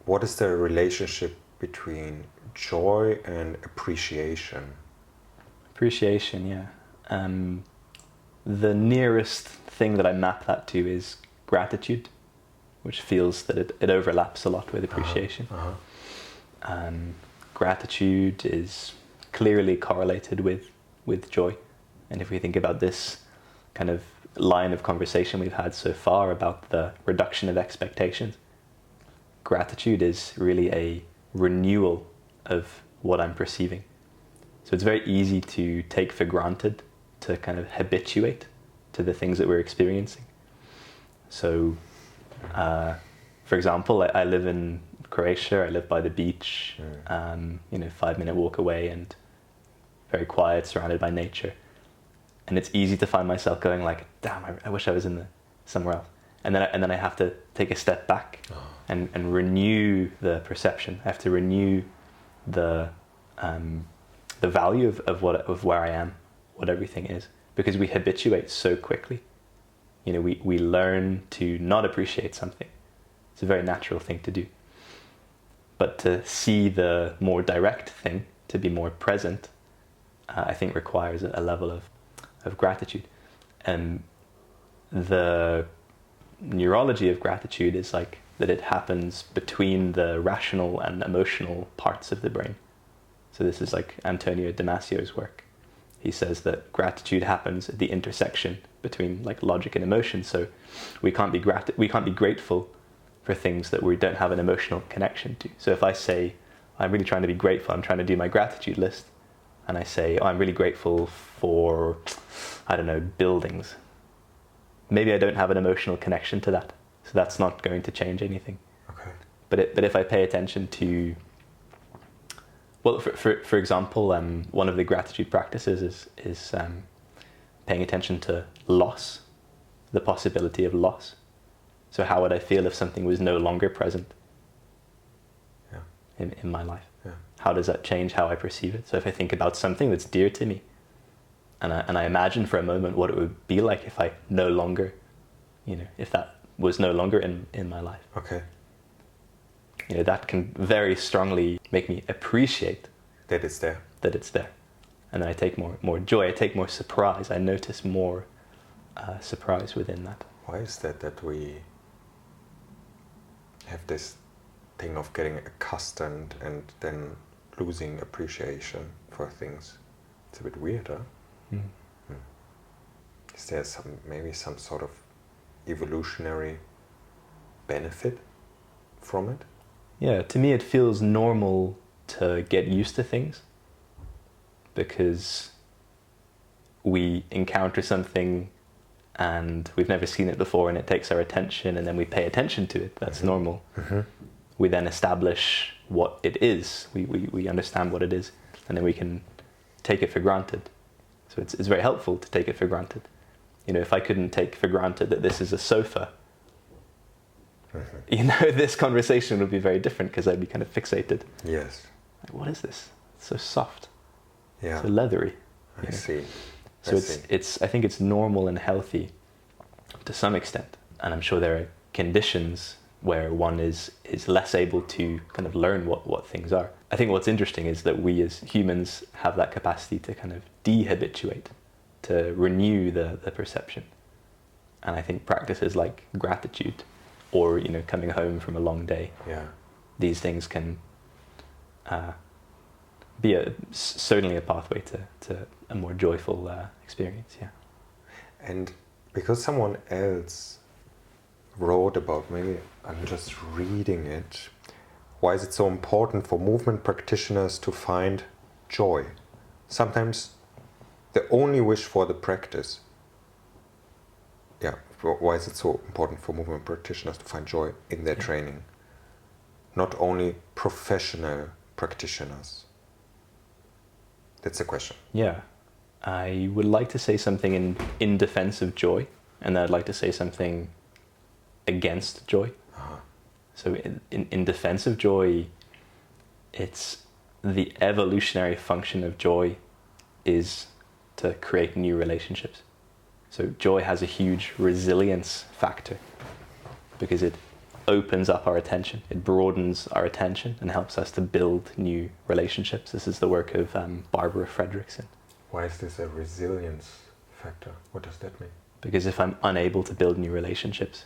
what is the relationship between joy and appreciation? Appreciation, yeah. The nearest thing that I map that to is gratitude, which feels that it overlaps a lot with appreciation. Gratitude is clearly correlated with joy. And if we think about this kind of line of conversation we've had so far about the reduction of expectations, gratitude is really a renewal of what I'm perceiving. So it's very easy to take for granted, to kind of habituate to the things that we're experiencing. So, for example, I live in Croatia. I live by the beach, 5-minute walk away, and very quiet, surrounded by nature. And it's easy to find myself going like, damn, I wish I was somewhere else. and then I have to take a step back and renew the perception. I have to renew the value of where I am, what everything is, because we habituate so quickly. You know, we learn to not appreciate something. It's a very natural thing to do. But to see the more direct thing, to be more present, I think requires a level of gratitude. And the neurology of gratitude is like that it happens between the rational and emotional parts of the brain. So this is like Antonio Damasio's work. He says that gratitude happens at the intersection between like logic and emotion. So we can't be grateful for things that we don't have an emotional connection to. So if I say, I'm really trying to be grateful, I'm trying to do my gratitude list, and I say, I'm really grateful for, I don't know, buildings. Maybe I don't have an emotional connection to that. So that's not going to change anything. Okay. But if I pay attention to, well, for example, one of the gratitude practices is paying attention to loss, the possibility of loss. So how would I feel if something was no longer present in my life? Yeah. How does that change how I perceive it? So if I think about something that's dear to me, and I imagine for a moment what it would be like if I no longer, if that was no longer in my life. Okay. That can very strongly make me appreciate that it's there. And then I take more joy, I take more surprise, I notice more surprise within that. Why is that we have this thing of getting accustomed and then losing appreciation for things? It's a bit weird, huh? Mm. Is there maybe some sort of evolutionary benefit from it? Yeah, to me it feels normal to get used to things because we encounter something and we've never seen it before and it takes our attention and then we pay attention to it. That's normal. Mm-hmm. We then establish what it is. We understand what it is and then we can take it for granted. So it's very helpful to take it for granted. If I couldn't take for granted that this is a sofa, this conversation would be very different because I'd be kind of fixated. Yes. Like, what is this? It's so soft. Yeah. So leathery. I see. So I think it's normal and healthy to some extent. And I'm sure there are conditions where one is less able to kind of learn what things are. I think what's interesting is that we as humans have that capacity to kind of dehabituate, to renew the perception. And I think practices like gratitude or, coming home from a long day, these things can be certainly a pathway to a more joyful experience, And because someone else wrote about, maybe I'm just reading it, why is it so important for movement practitioners to find joy? Sometimes the only wish for the practice. Why is it so important for movement practitioners to find joy in their training? Not only professional practitioners. That's the question. Yeah. I would like to say something in defense of joy, and then I'd like to say something against joy. Uh-huh. So in defense of joy, it's the evolutionary function of joy is to create new relationships. So joy has a huge resilience factor because it opens up our attention, it broadens our attention and helps us to build new relationships. This is the work of Barbara Fredrickson. Why is this a resilience factor? What does that mean? Because if I'm unable to build new relationships,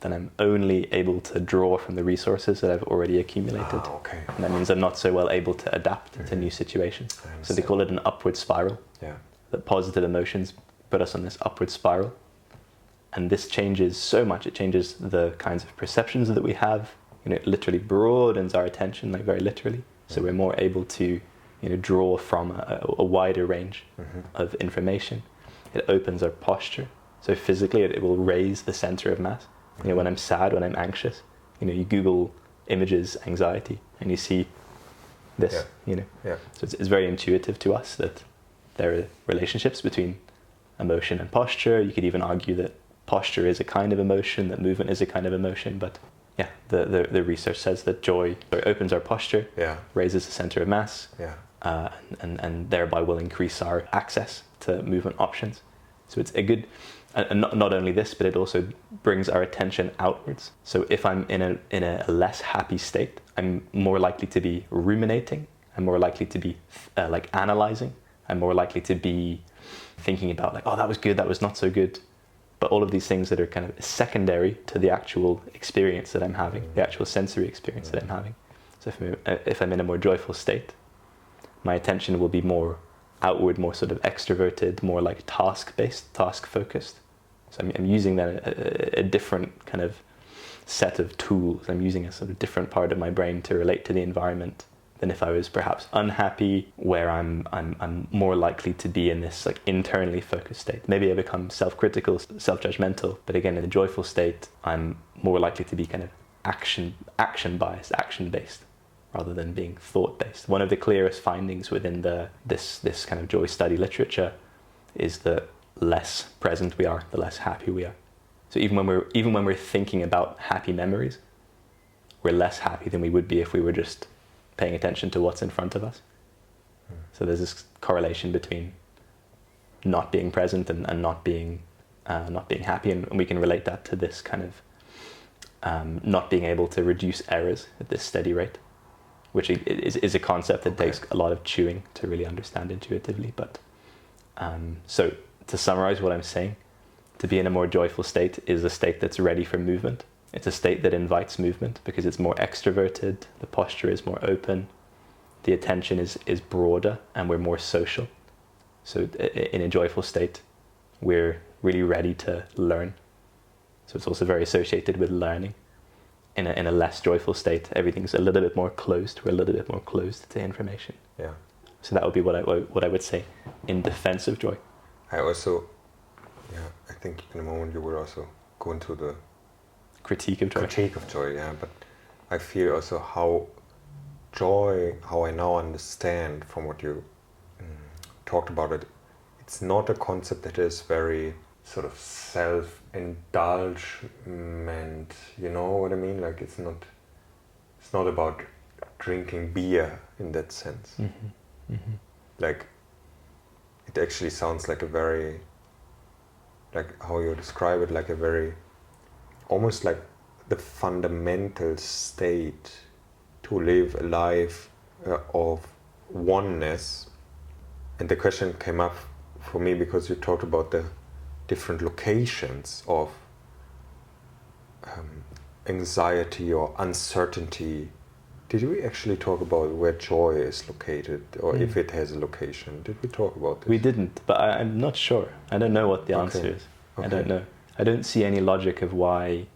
then I'm only able to draw from the resources that I've already accumulated. Okay. And that means I'm not so well able to adapt to new situations. So they call it an upward spiral. Yeah. That positive emotions put us on this upward spiral. And this changes so much. It changes the kinds of perceptions that we have. It literally broadens our attention, like very literally. So we're more able to, draw from a wider range of information. It opens our posture. So physically, it will raise the center of mass. When I'm sad, when I'm anxious, you Google images, anxiety, and you see this, So it's very intuitive to us that there are relationships between emotion and posture. You could even argue that posture is a kind of emotion, that movement is a kind of emotion, but yeah, the research says that joy opens our posture, raises the center of mass, and thereby will increase our access to movement options. So it's a good, and not only this, but it also brings our attention outwards. So if I'm in a less happy state, I'm more likely to be ruminating. I'm more likely to be like analyzing. I'm more likely to be thinking about like, oh, that was good, that was not so good. But all of these things that are kind of secondary to the actual experience that I'm having, the actual sensory experience that I'm having. So if I'm in a more joyful state, my attention will be more outward, more sort of extroverted, more like task-based, task-focused. So I'm using then a different kind of set of tools. I'm using a sort of different part of my brain to relate to the environment than if I was perhaps unhappy, where I'm more likely to be in this like internally focused state. Maybe I become self-critical, self-judgmental, but again, in a joyful state, I'm more likely to be kind of action-biased, action-based, rather than being thought-based. One of the clearest findings within this kind of joy study literature is that less present we are, the less happy we are. So even when we're thinking about happy memories, we're less happy than we would be if we were just paying attention to what's in front of us. So there's this correlation between not being present and not being happy, and we can relate that to this kind of not being able to reduce errors at this steady rate, which is a concept that takes a lot of chewing to really understand intuitively. But so to summarize what I'm saying, to be in a more joyful state is a state that's ready for movement. It's a state that invites movement because it's more extroverted, the posture is more open, the attention is broader, and we're more social. So in a joyful state, we're really ready to learn. So it's also very associated with learning. In a less joyful state, everything's a little bit more closed. We're a little bit more closed to information. Yeah. So that would be what I would say in defense of joy. I think in a moment you will also go into the critique of joy. Yeah, but I feel also how I now understand from what you talked about it, it's not a concept that is very sort of self-indulgement, you know what I mean? Like it's not about drinking beer in that sense. Mm-hmm. Mm-hmm. Like it actually sounds like a very, like how you describe it, like a very, almost like the fundamental state to live a life of oneness. And the question came up for me because you talked about the different locations of anxiety or uncertainty. Did we actually talk about where joy is located, or if it has a location? Did we talk about this? We didn't, but I'm not sure. I don't know what the answer is. I don't know. I don't see any logic of why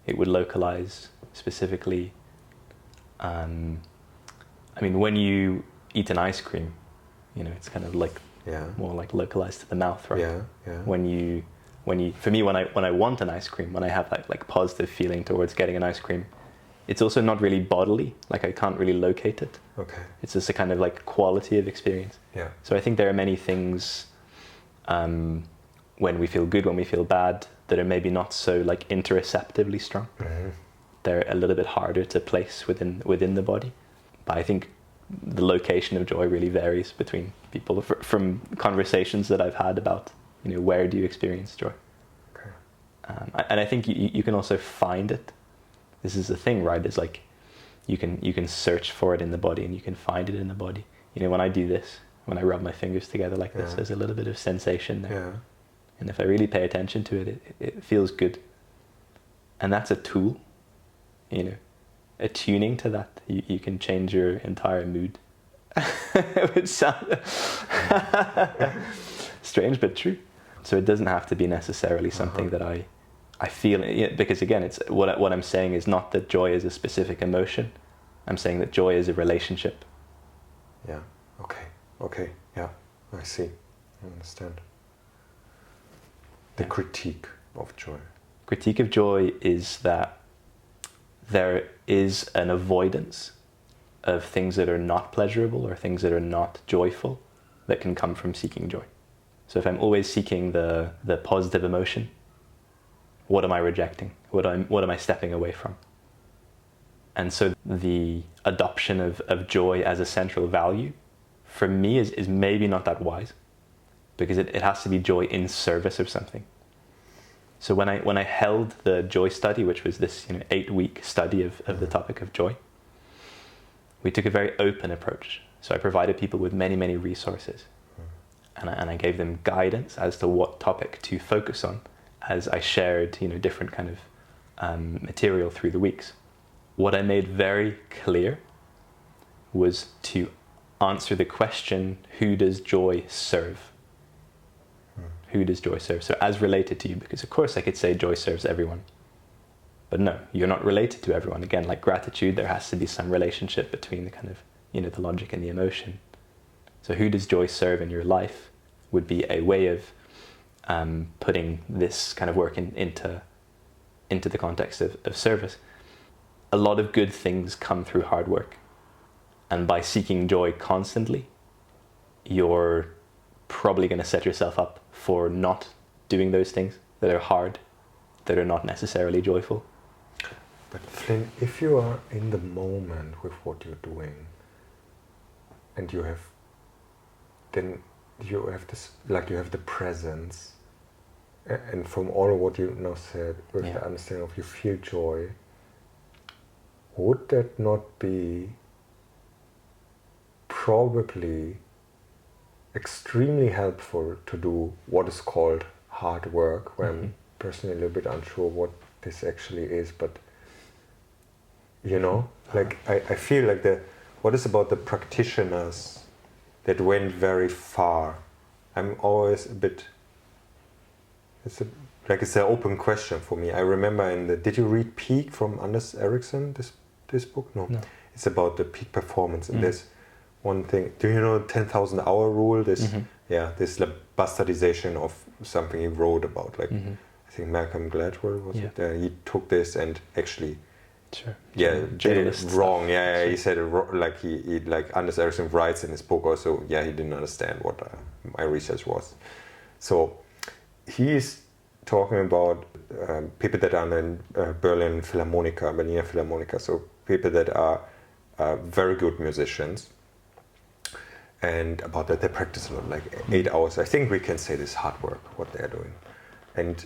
it would localize specifically. I mean, when you eat an ice cream, you know, it's kind of like more like localized to the mouth, right? Yeah. When you, for me, when I want an ice cream, when I have that like positive feeling towards getting an ice cream, it's also not really bodily. Like I can't really locate it. Okay. It's just a kind of like quality of experience. Yeah. So I think there are many things when we feel good, when we feel bad, that are maybe not so like interoceptively strong. Mm-hmm. They're a little bit harder to place within the body. But I think the location of joy really varies between people. From conversations that I've had about, you know, where do you experience joy? Okay. And I think you can also find it. This is the thing, right? It's like you can search for it in the body, and you can find it in the body. You know, when I do this, when I rub my fingers together like this, there's a little bit of sensation there. Yeah. And if I really pay attention to it, it feels good. And that's a tool, you know. Attuning to that, you can change your entire mood. It would sound strange, but true. So it doesn't have to be necessarily something that I feel, because again, it's what I'm saying is not that joy is a specific emotion. I'm saying that joy is a relationship. Yeah. Okay. Yeah. I see. I understand. The critique of joy. Critique of joy is that there is an avoidance of things that are not pleasurable or things that are not joyful that can come from seeking joy. So if I'm always seeking the positive emotion, What am I rejecting? What am I stepping away from? And so the adoption of joy as a central value for me is maybe not that wise, because it has to be joy in service of something. So when I held the joy study, which was this 8-week study of the topic of joy, we took a very open approach. So I provided people with many, many resources, and I gave them guidance as to what topic to focus on as I shared different kind of material through the weeks. What I made very clear was to answer the question, who does joy serve? Who does joy serve? So as related to you, because of course I could say joy serves everyone. But no, you're not related to everyone. Again, like gratitude, there has to be some relationship between the kind of, the logic and the emotion. So who does joy serve in your life would be a way of putting this kind of work into the context of service. A lot of good things come through hard work. And by seeking joy constantly, you're probably going to set yourself up for not doing those things that are hard, that are not necessarily joyful. But Flynn, if you are in the moment with what you're doing, and you have this, like you have the presence, and from all of what you now said, with the understanding of you feel joy, would that not be probably extremely helpful to do what is called hard work, where I'm personally a little bit unsure what this actually is, but like I feel like what is about the practitioners that went very far? I'm always a bit, it's an open question for me. I remember did you read Peak from Anders Ericsson, this book? No. It's about the peak performance, and there's one thing. Do you know 10,000 hour rule? This bastardization of something he wrote about. Like I think Malcolm Gladwell was it? He took this and actually did it wrong. He said it like he like Anders Ericsson writes in his book also. He didn't understand what my research was. So he's talking about people that are in Berliner Philharmonica. So people that are very good musicians. And about that, they practice a lot, like 8 hours. I think we can say this hard work, what they're doing. And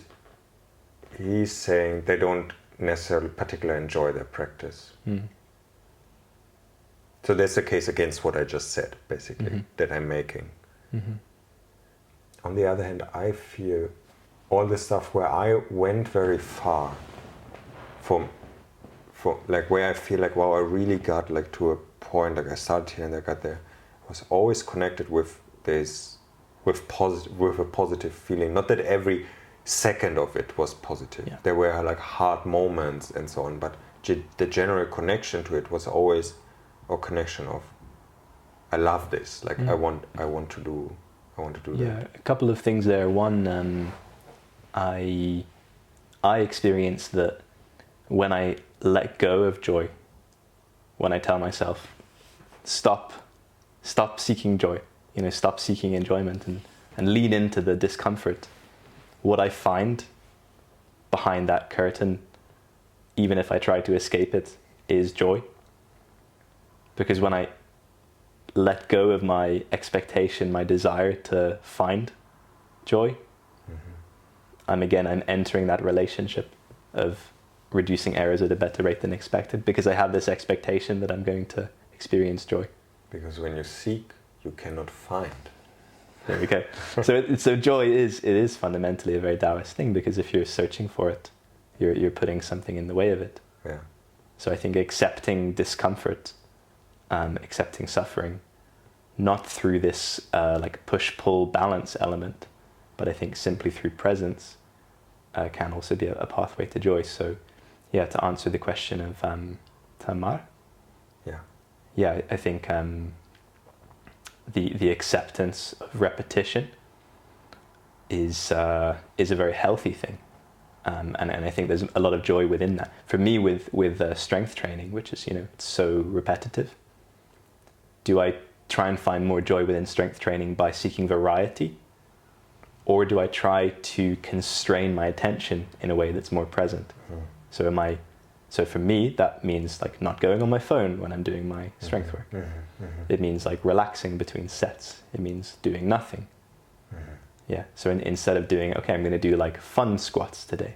he's saying they don't necessarily particularly enjoy their practice. So that's the case against what I just said, basically, that I'm making. On the other hand, I feel all the stuff where I went very far from like where I feel like, wow, I really got like to a point, like I started here and I got there, was always connected with this, with a positive feeling. Not that every second of it was positive. There were like hard moments and so on, but the general connection to it was always a connection of, I love this. Like I want to do that. A couple of things there. One, I experienced that when I let go of joy, when I tell myself, stop seeking joy, stop seeking enjoyment and lean into the discomfort. What I find behind that curtain, even if I try to escape it, is joy. Because when I let go of my expectation, my desire to find joy, I'm entering that relationship of reducing errors at a better rate than expected, because I have this expectation that I'm going to experience joy. Because when you seek, you cannot find. There we go. So joy is fundamentally a very Taoist thing, because if you're searching for it, you're putting something in the way of it. Yeah. So I think accepting discomfort, accepting suffering, not through this like push-pull balance element, but I think simply through presence, can also be a pathway to joy. So to answer the question of Tamar. I think the acceptance of repetition is a very healthy thing, and I think there's a lot of joy within that. For me, with strength training, which is it's so repetitive, do I try and find more joy within strength training by seeking variety, or do I try to constrain my attention in a way that's more present? So for me, that means like not going on my phone when I'm doing my strength work. It means like relaxing between sets. It means doing nothing. Yeah. So instead of doing, okay, I'm going to do like fun squats today.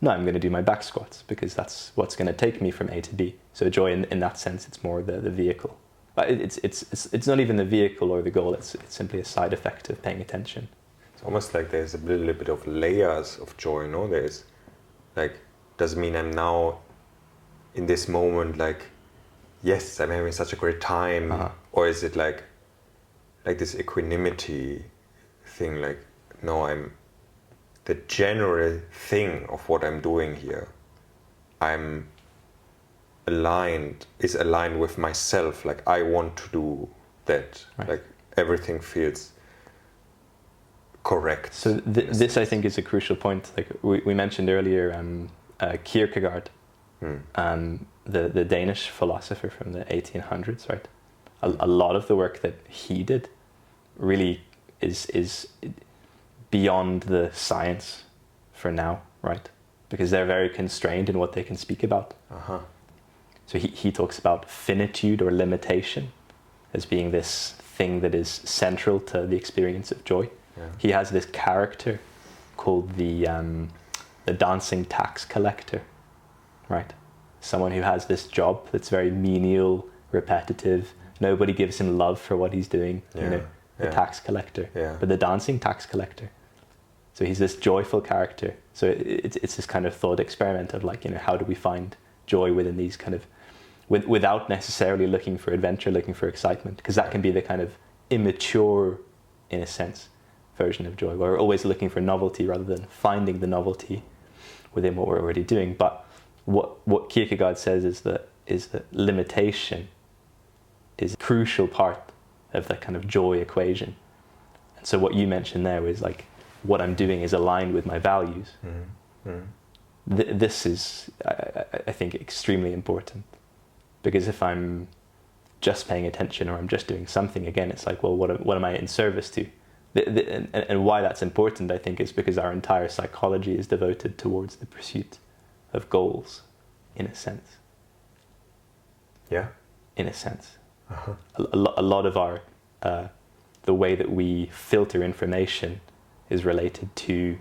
No, I'm going to do my back squats because that's what's going to take me from A to B. So joy in that sense, it's more the vehicle. But it's not even the vehicle or the goal. It's simply a side effect of paying attention. It's almost like there's a little bit of layers of joy, no? There's like, doesn't mean I'm now in this moment like, yes, I'm having such a great time, or is it like this equanimity thing, like, no, I'm the general thing of what I'm doing here, I'm aligned with myself, like I want to do that, right. Like everything feels correct. So this I think is a crucial point. Like we mentioned earlier, Kierkegaard, the Danish philosopher from the 1800s, right? A lot of the work that he did really is beyond the science for now, right? Because they're very constrained in what they can speak about. So he talks about finitude or limitation as being this thing that is central to the experience of joy. Yeah. He has this character called the dancing tax collector, right? Someone who has this job that's very menial, repetitive. Nobody gives him love for what he's doing, the tax collector, but the dancing tax collector. So he's this joyful character. So it's this kind of thought experiment of like, how do we find joy within these kind of, without necessarily looking for adventure, looking for excitement, because that can be the kind of immature, in a sense, version of joy. We're always looking for novelty rather than finding the novelty within what we're already doing. But what Kierkegaard says is that limitation is a crucial part of that kind of joy equation. And so what you mentioned there was like, what I'm doing is aligned with my values. This is, I think, extremely important. Because if I'm just paying attention or I'm just doing something, again, it's like, well, what am I in service to? And why that's important, I think, is because our entire psychology is devoted towards the pursuit of goals, in a sense. Yeah? In a sense. A lot of our, the way that we filter information is related to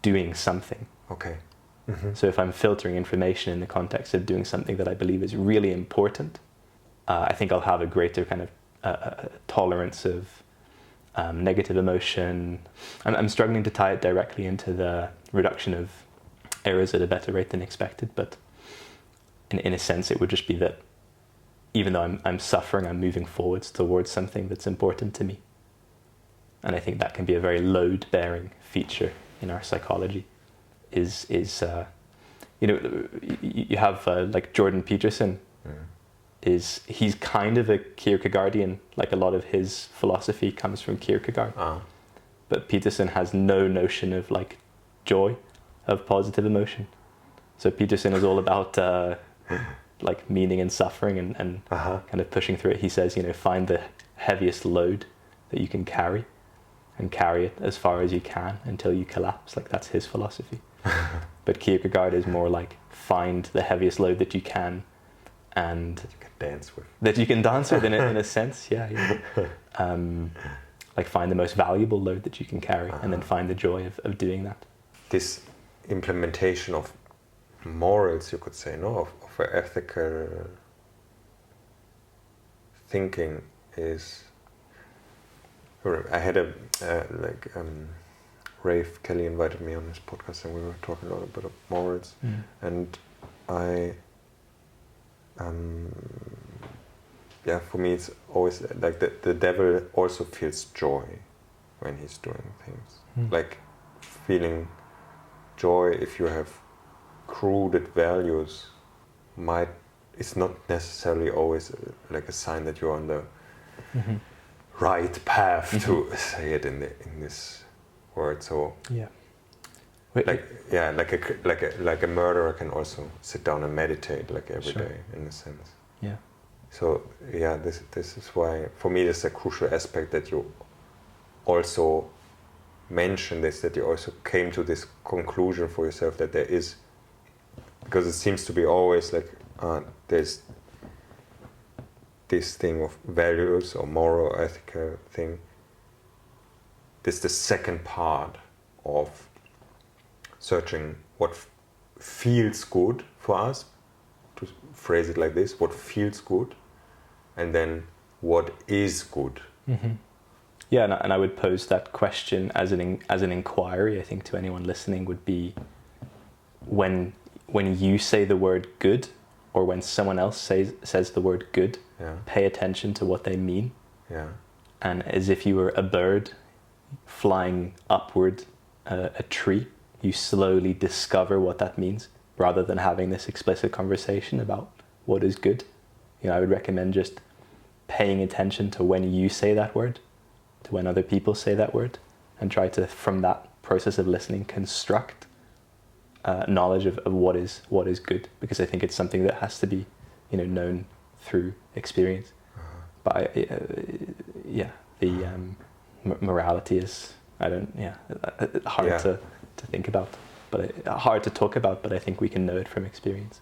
doing something. Okay. So if I'm filtering information in the context of doing something that I believe is really important, I think I'll have a greater kind of tolerance of negative emotion. I'm struggling to tie it directly into the reduction of errors at a better rate than expected, but in a sense it would just be that even though I'm suffering, I'm moving forwards towards something that's important to me. And I think that can be a very load-bearing feature in our psychology. You have like Jordan Peterson. He's kind of a Kierkegaardian. Like a lot of his philosophy comes from Kierkegaard. But Peterson has no notion of like joy, of positive emotion. So Peterson is all about like meaning and suffering and kind of pushing through it. He says, find the heaviest load that you can carry and carry it as far as you can until you collapse. Like that's his philosophy. But Kierkegaard is more like find the heaviest load that you can and that you can dance with. That you can dance with in a sense, yeah. Like find the most valuable load that you can carry and then find the joy of doing that. This implementation of morals, you could say, of ethical thinking is. I had Rafe Kelly invited me on his podcast and we were talking a lot about morals, and I for me it's always like the devil also feels joy when he's doing things, like feeling joy if you have crude values it's not necessarily always like a sign that you're on the right path to say it in this word. So like a murderer can also sit down and meditate like every day in a sense. So this is why for me this is a crucial aspect, that you also mention this, that you also came to this conclusion for yourself that there is, because it seems to be always like there's this thing of values or moral, ethical thing. This is the second part of searching what feels good for us, to phrase it like this, what feels good, and then what is good. Mm-hmm. Yeah, and I would pose that question as an inquiry, I think, to anyone listening, would be when you say the word good, or when someone else says the word good, pay attention to what they mean. Yeah. And as if you were a bird flying upward a tree, you slowly discover what that means, rather than having this explicit conversation about what is good. You know, I would recommend just paying attention to when you say that word, to when other people say that word, and try to, from that process of listening, construct knowledge of what is good, because I think it's something that has to be, you know, known through experience. But morality is, hard to think about, but hard to talk about, but I think we can know it from experience.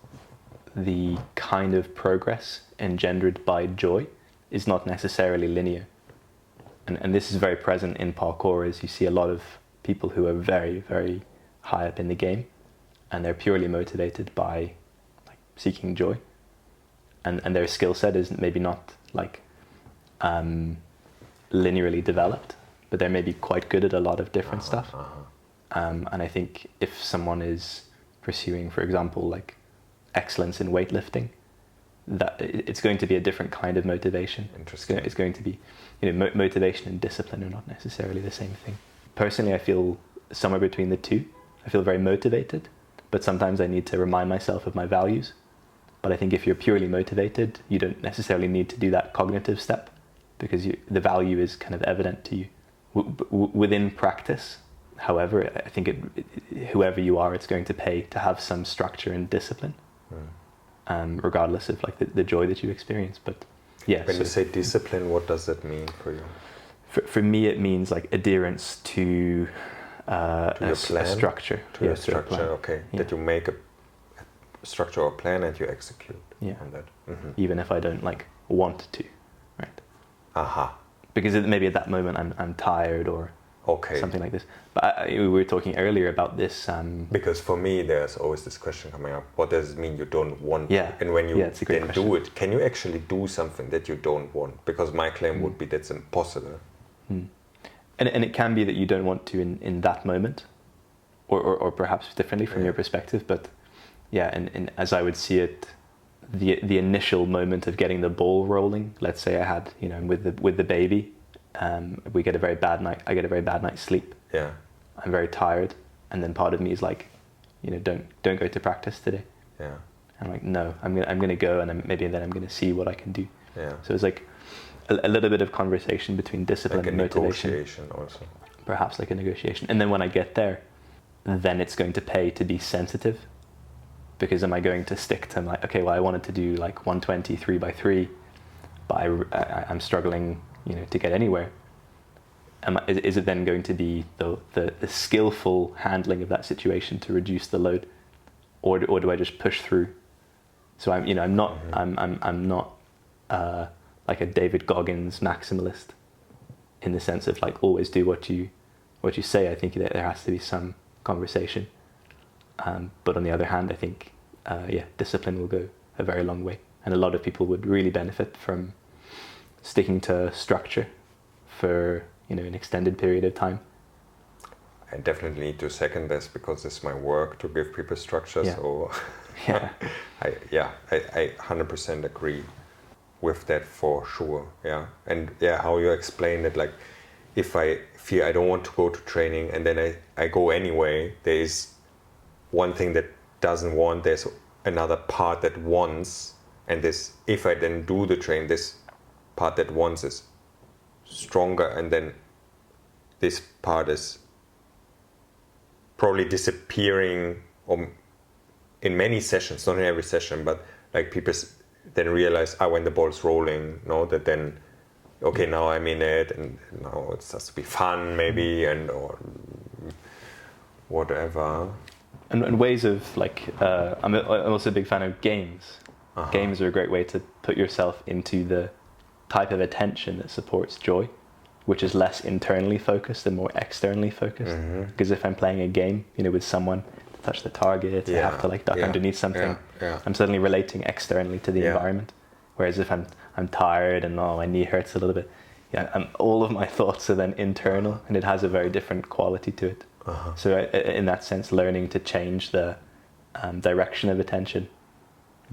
The kind of progress engendered by joy is not necessarily linear. And this is very present in parkour, as you see a lot of people who are very, very high up in the game, and they're purely motivated by like seeking joy. And their skill set is maybe not like linearly developed, but they're maybe quite good at a lot of different stuff. And I think if someone is pursuing, for example, like excellence in weightlifting, that it's going to be a different kind of motivation. Interesting. It's going to be, you know, motivation and discipline are not necessarily the same thing. Personally, I feel somewhere between the two. I feel very motivated, but sometimes I need to remind myself of my values. But I think if you're purely motivated, you don't necessarily need to do that cognitive step, because the value is kind of evident to you. Within practice, however, I think whoever you are, it's going to pay to have some structure and discipline. Regardless of like the joy that you experience. But yeah. When you say discipline, what does that mean for you? For me, it means like adherence to a structure. To a structure, okay. Yeah. That you make a structure or plan and you execute on that. Mm-hmm. Even if I don't like want to, right? Because maybe at that moment I'm tired or something like this. But we were talking earlier about this. Because for me, there's always this question coming up. What does it mean you don't want to? And when you then do it, can you actually do something that you don't want? Because my claim would be that's impossible. And it can be that you don't want to in that moment, or perhaps differently from your perspective. But and as I would see it, the initial moment of getting the ball rolling. Let's say I had, you know, with the baby. We get a very bad night. I get a very bad night's sleep. Yeah, I'm very tired, and then part of me is like, you know, don't go to practice today. Yeah, I'm like, no, I'm gonna go, and then I'm gonna see what I can do. Yeah. So it's like a little bit of conversation between discipline like and motivation. Negotiation also. Perhaps like a negotiation, and then when I get there, then it's going to pay to be sensitive, because am I going to stick to like, okay, well, I wanted to do like 120 3x3, but I'm struggling, you know, to get anywhere. Is it then going to be the skillful handling of that situation to reduce the load, or do I just push through? So I'm not like a David Goggins maximalist, in the sense of like always do what you say. I think that there has to be some conversation, but on the other hand, I think discipline will go a very long way, and a lot of people would really benefit from sticking to structure for, you know, an extended period of time. I definitely need to second this, because it's my work to give people structure. Yeah. So I 100% agree with that for sure. Yeah. And how you explain it, like if I feel I don't want to go to training and then I go anyway, there is one thing that doesn't want, there's another part that wants, and this, if I then do the train, this part that wants is stronger, and then this part is probably disappearing in many sessions, not in every session, but like people then realize, when the ball's rolling, that then okay, now I'm in it, and now it has to be fun, maybe, and or whatever. And ways of like, I'm also a big fan of games. Games are a great way to put yourself into the type of attention that supports joy, which is less internally focused and more externally focused. Because if I'm playing a game, with someone, to touch the target, I have to like duck underneath something, I'm suddenly relating externally to the environment. Whereas if I'm tired and my knee hurts a little bit, all of my thoughts are then internal, and it has a very different quality to it. So in that sense, learning to change the direction of attention,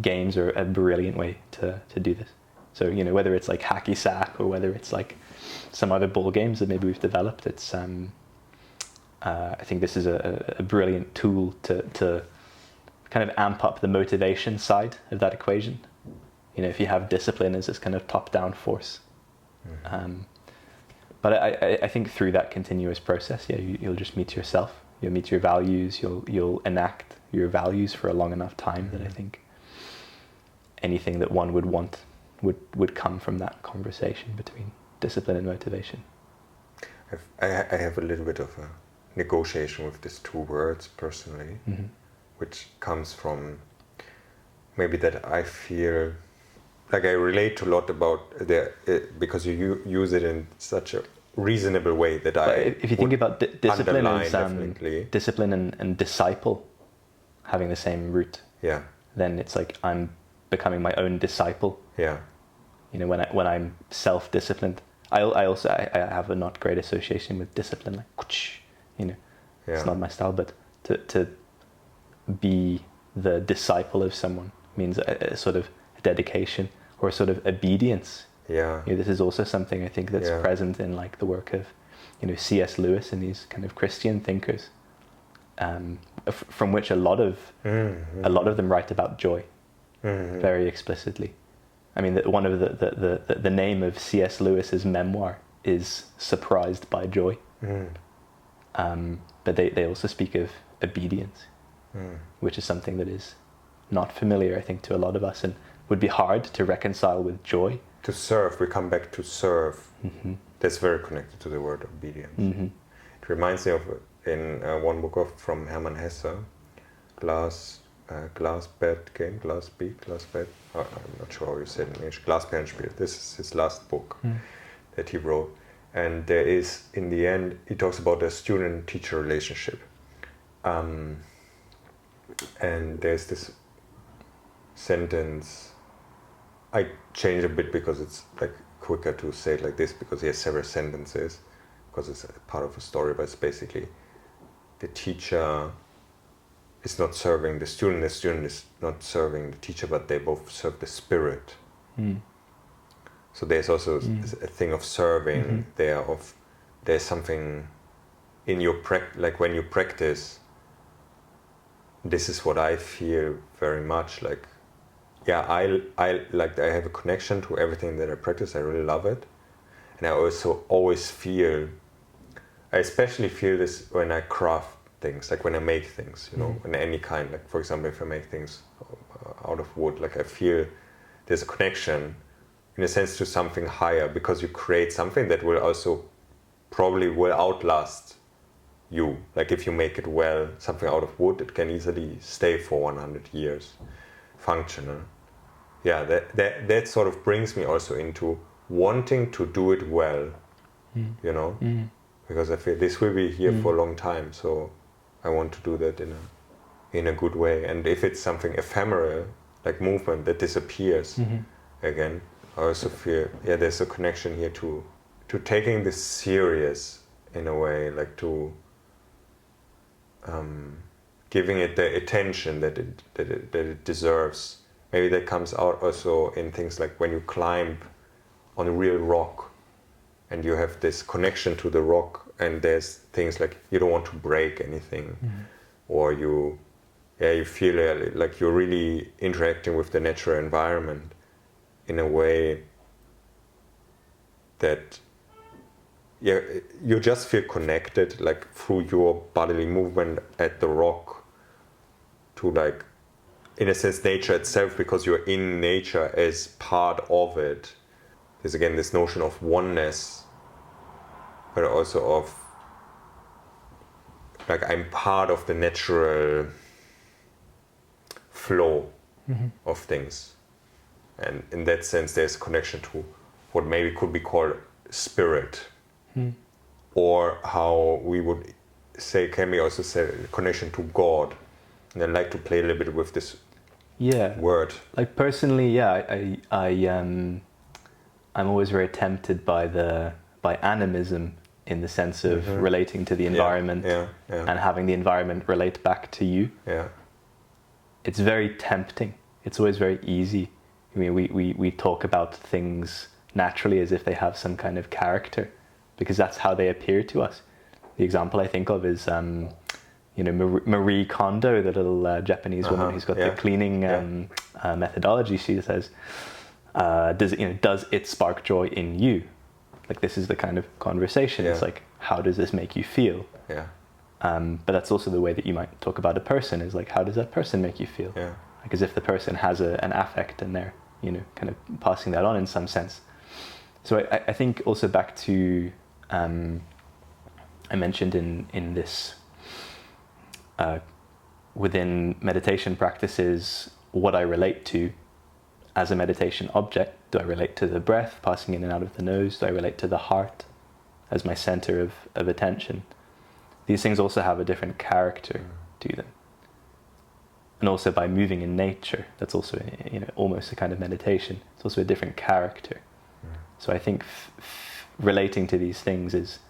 games are a brilliant way to do this. So, whether it's like hacky sack or whether it's like some other ball games that maybe we've developed, it's I think this is a brilliant tool to kind of amp up the motivation side of that equation. If you have discipline as this kind of top-down force. But I think through that continuous process, you'll just meet yourself. You'll meet your values. You'll enact your values for a long enough time that I think anything that one would want would come from that conversation between discipline and motivation. I have a little bit of a negotiation with these two words personally, which comes from maybe that I feel like I relate to a lot about because you use it in such a reasonable way that but if you think about discipline as discipline and disciple having the same root, then it's like I'm becoming my own disciple. When I'm self-disciplined, I have a not great association with discipline, like it's not my style. But to be the disciple of someone means a sort of dedication or a sort of obedience. This is also something I think that's present in like the work of C.S. Lewis and these kind of Christian thinkers, from which a lot of them write about joy very explicitly. I mean, one of the name of C.S. Lewis's memoir is Surprised by Joy. But they also speak of obedience, which is something that is not familiar, I think, to a lot of us and would be hard to reconcile with joy. To serve, we come back to serve. That's very connected to the word obedience. It reminds me of, in one book from Hermann Hesse, Glass Bed, I'm not sure how you say it in English, Glasperlenspiel. This is his last book that he wrote. And there is, in the end, he talks about a student-teacher relationship. And there's this sentence, I change a bit because it's like quicker to say it like this, because he has several sentences, because it's a part of a story, but it's basically the teacher is not serving the student is not serving the teacher, but they both serve the spirit. So there's also a thing of serving there, there's something in your like when you practice, this is what I feel very much like, I have a connection to everything that I practice, I really love it. And I also always feel, I especially feel this when I craft things, like when I make things, in any kind, like for example, if I make things out of wood, like I feel there's a connection in a sense to something higher, because you create something that will also probably will outlast you. Like if you make it well, something out of wood, it can easily stay for 100 years functional. That sort of brings me also into wanting to do it well, because I feel this will be here for a long time, so I want to do that in a good way. And if it's something ephemeral, like movement that disappears again, I also feel there's a connection here to taking this serious in a way, like to giving it the attention that it deserves. Maybe that comes out also in things like when you climb on a real rock and you have this connection to the rock, and there's things like you don't want to break anything, or you feel like you're really interacting with the natural environment in a way that you just feel connected, like through your bodily movement at the rock, to like, in a sense, nature itself, because you're in nature as part of it. there's again this notion of oneness, but also of like I'm part of the natural flow of things. And in that sense, there's a connection to what maybe could be called spirit, or how we would say, can we also say connection to God? And I like to play a little bit with this word. Like personally, I'm always very tempted by animism in the sense of relating to the environment and having the environment relate back to you. Yeah. It's very tempting. It's always very easy. I mean, we talk about things naturally as if they have some kind of character, because that's how they appear to us. The example I think of is, Marie Kondo, the little Japanese woman who's got the cleaning methodology. She says, does it spark joy in you? Like, this is the kind of conversation. It's like, how does this make you feel? Yeah. But that's also the way that you might talk about a person, is like, how does that person make you feel? Yeah. Like, as if the person has an affect and they're, kind of passing that on in some sense. So I think also back to, I mentioned in this, within meditation practices, what I relate to as a meditation object. Do I relate to the breath passing in and out of the nose? Do I relate to the heart as my center of attention? These things also have a different character to them. And also by moving in nature, that's also almost a kind of meditation. It's also a different character. So I think relating to these things is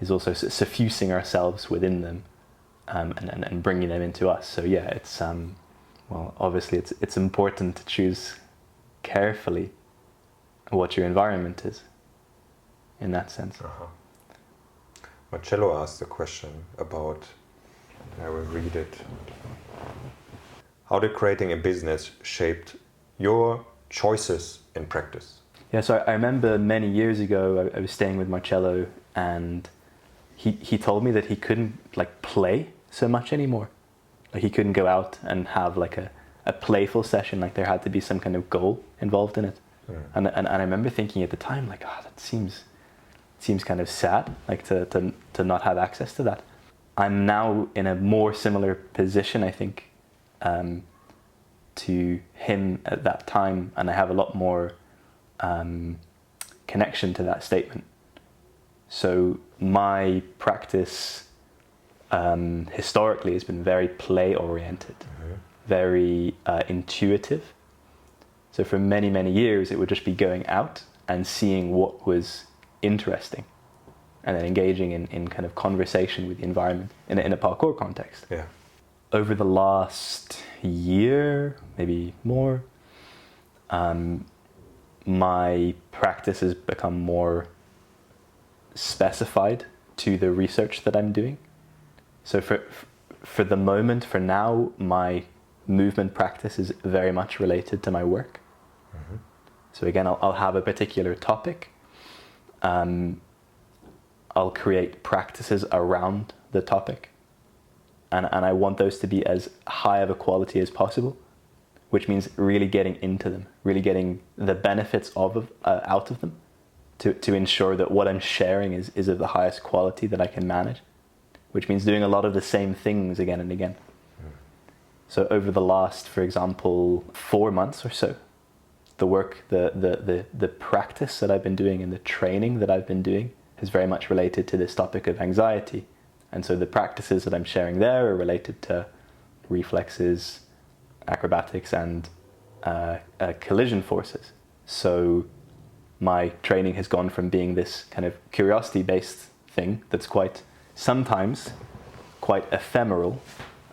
also suffusing ourselves within them, and bringing them into us. So yeah, it's obviously it's important to choose carefully what your environment is in that sense. Marcello asked a question about, I will read it. How did creating a business shaped your choices in practice? Yeah, so I remember many years ago, I was staying with Marcello, and he told me that he couldn't play so much anymore. Like, he couldn't go out and have like a playful session. Like, there had to be some kind of goal involved in it. And I remember thinking at the time, like, that seems kind of sad, like to not have access to that. I'm now in a more similar position, I think, to him at that time, and I have a lot more connection to that statement. So my practice historically has been very play-oriented, very intuitive. So for many, many years, it would just be going out and seeing what was interesting, and then engaging in kind of conversation with the environment in a parkour context. Yeah. Over the last year, maybe more, my practice has become more specified to the research that I'm doing. So for the moment, for now, my movement practice is very much related to my work. So again, I'll have a particular topic. I'll create practices around the topic. And I want those to be as high of a quality as possible, which means really getting into them, really getting the benefits out of them, to ensure that what I'm sharing is of the highest quality that I can manage, which means doing a lot of the same things again and again. So over the last, for example, 4 months or so, the work, the practice that I've been doing and the training that I've been doing is very much related to this topic of anxiety. And so the practices that I'm sharing there are related to reflexes, acrobatics, and collision forces. So my training has gone from being this kind of curiosity-based thing that's sometimes quite ephemeral.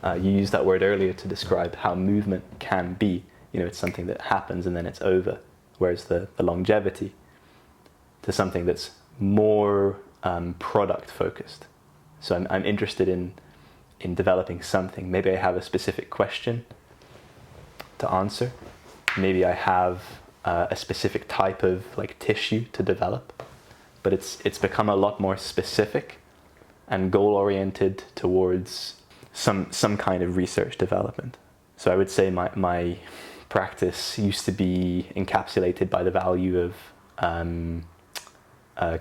You used that word earlier to describe how movement can be. It's something that happens and then it's over, whereas the longevity, to something that's more product-focused. So I'm interested in developing something. Maybe I have a specific question to answer. Maybe I have a specific type of tissue to develop, but it's become a lot more specific and goal-oriented towards some kind of research development. So I would say my practice used to be encapsulated by the value of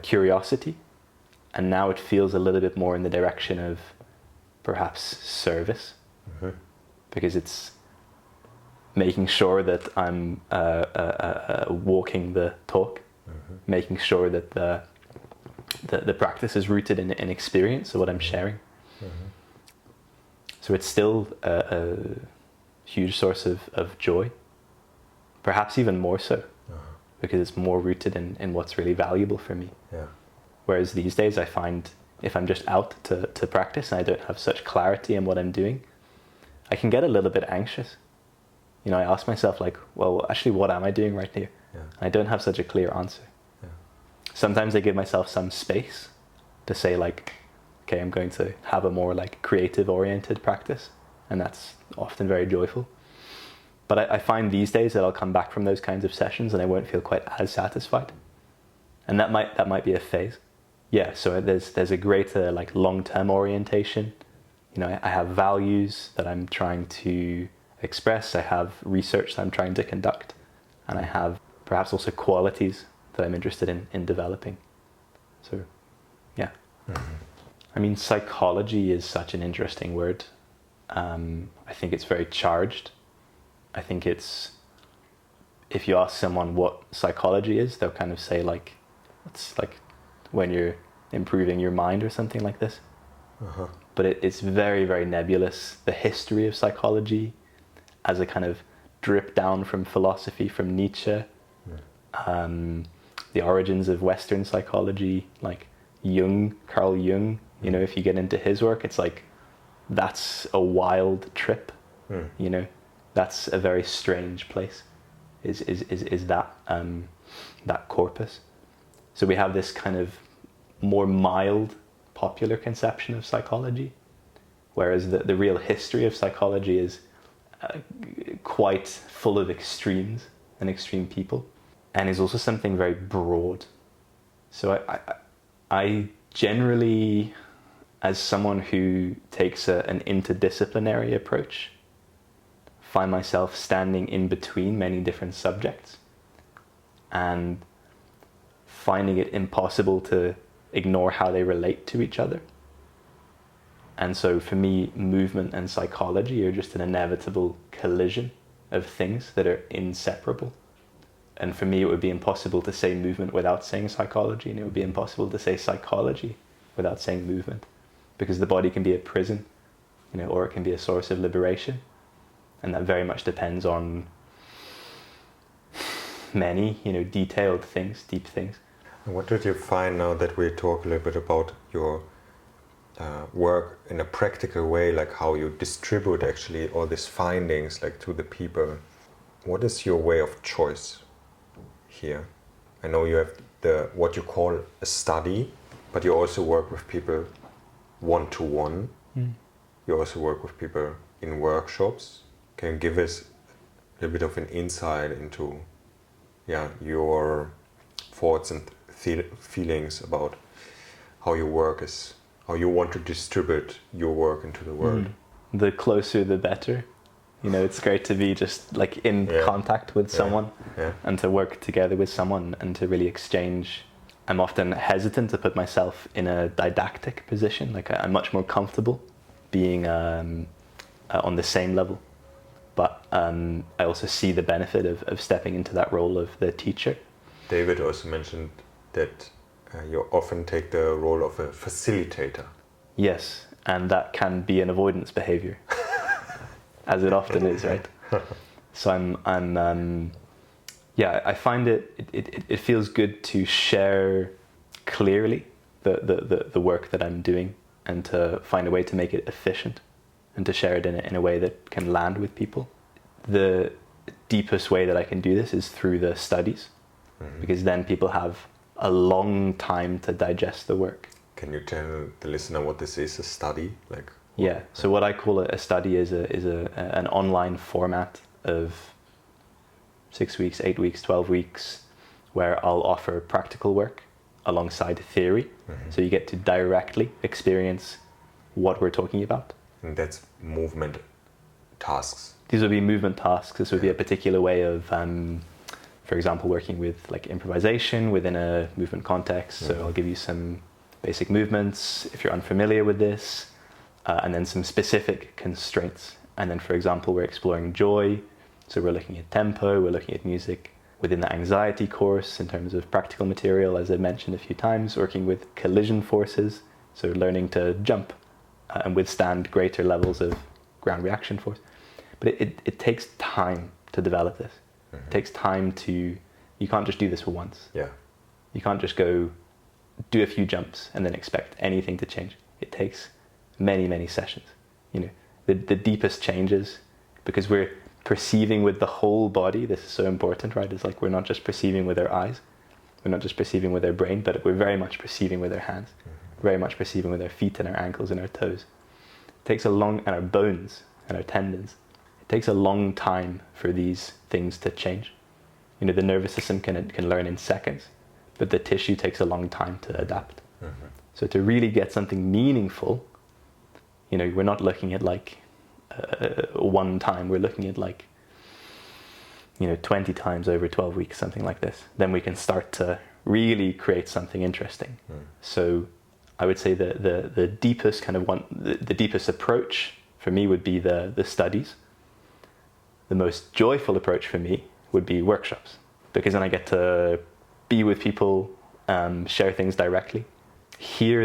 curiosity, and now it feels a little bit more in the direction of perhaps service, because it's making sure that I'm walking the talk, making sure that the practice is rooted in experience of what I'm sharing. So it's still a huge source of joy, perhaps even more so, because it's more rooted in what's really valuable for me. Yeah. Whereas these days I find if I'm just out to practice and I don't have such clarity in what I'm doing, I can get a little bit anxious. You know, I ask myself like, well, actually, what am I doing right here? Yeah. And I don't have such a clear answer. Yeah. Sometimes I give myself some space to say like, okay, I'm going to have a more like creative oriented practice, and that's often very joyful. But I find these days that I'll come back from those kinds of sessions and I won't feel quite as satisfied. And that might be a phase. Yeah, so there's a greater like long-term orientation. You know, I have values that I'm trying to express, I have research that I'm trying to conduct, and I have perhaps also qualities that I'm interested in developing. So, yeah. I mean, psychology is such an interesting word. I think it's very charged. I think it's, if you ask someone what psychology is, they'll kind of say like, it's like when you're improving your mind or something like this. But it's very, very nebulous. The history of psychology as a kind of drip down from philosophy, from Nietzsche, the origins of Western psychology, like Carl Jung, you know, if you get into his work, it's like, that's a wild trip, you know, that's a very strange place, is that, that corpus. So we have this kind of more mild, popular conception of psychology, whereas the real history of psychology is quite full of extremes and extreme people, and is also something very broad. So I generally, as someone who takes an interdisciplinary approach, find myself standing in between many different subjects and finding it impossible to ignore how they relate to each other. And so for me, movement and psychology are just an inevitable collision of things that are inseparable. And for me, it would be impossible to say movement without saying psychology, and it would be impossible to say psychology without saying movement, because the body can be a prison, you know, or it can be a source of liberation. And that very much depends on many, you know, detailed things, deep things. And what did you find now that we talk a little bit about your work in a practical way, like how you distribute actually all these findings like to the people? What is your way of choice here? I know you have what you call a study, but you also work with people one-to-one. You also work with people in workshops. Can you give us a little bit of an insight into your thoughts and feelings about how your work is, how you want to distribute your work into the world? The closer the better. You know, it's great to be just like in contact with someone and to work together with someone and to really exchange. I'm often hesitant to put myself in a didactic position. Like I'm much more comfortable being on the same level. But I also see the benefit of stepping into that role of the teacher. David also mentioned that you often take the role of a facilitator. Yes, and that can be an avoidance behavior, as it often is, right? So I find it feels good to share clearly the work that I'm doing, and to find a way to make it efficient, and to share it in a way that can land with people. The deepest way that I can do this is through the studies, because then people have a long time to digest the work. Can you tell the listener what this is, a study? So what I call a study is an online format of 6 weeks, 8 weeks, 12 weeks, where I'll offer practical work alongside theory. So you get to directly experience what we're talking about. And that's movement tasks. these would be movement tasks. This would be a particular way of, for example, working with like improvisation within a movement context. So I'll give you some basic movements if you're unfamiliar with this, and then some specific constraints. And then, for example, we're exploring joy. So we're looking at tempo, we're looking at music. Within the anxiety course, in terms of practical material, as I mentioned a few times, working with collision forces. So learning to jump and withstand greater levels of ground reaction force. But it takes time to develop this. It takes time to, you can't just do this once. Yeah. You can't just go do a few jumps and then expect anything to change. It takes many, many sessions. You know, the deepest changes, because we're perceiving with the whole body. This is so important, right? It's like we're not just perceiving with our eyes, we're not just perceiving with our brain, but we're very much perceiving with our hands, very much perceiving with our feet and our ankles and our toes. It takes a long, and our bones and our tendons. It takes a long time for these things to change. You know, the nervous system can learn in seconds, but the tissue takes a long time to adapt. So to really get something meaningful, you know, we're not looking at like one time, we're looking at like, you know, 20 times over 12 weeks, something like this. Then we can start to really create something interesting. So I would say the deepest kind of the deepest approach for me would be the studies. The most joyful approach for me would be workshops, because then I get to be with people, share things directly, hear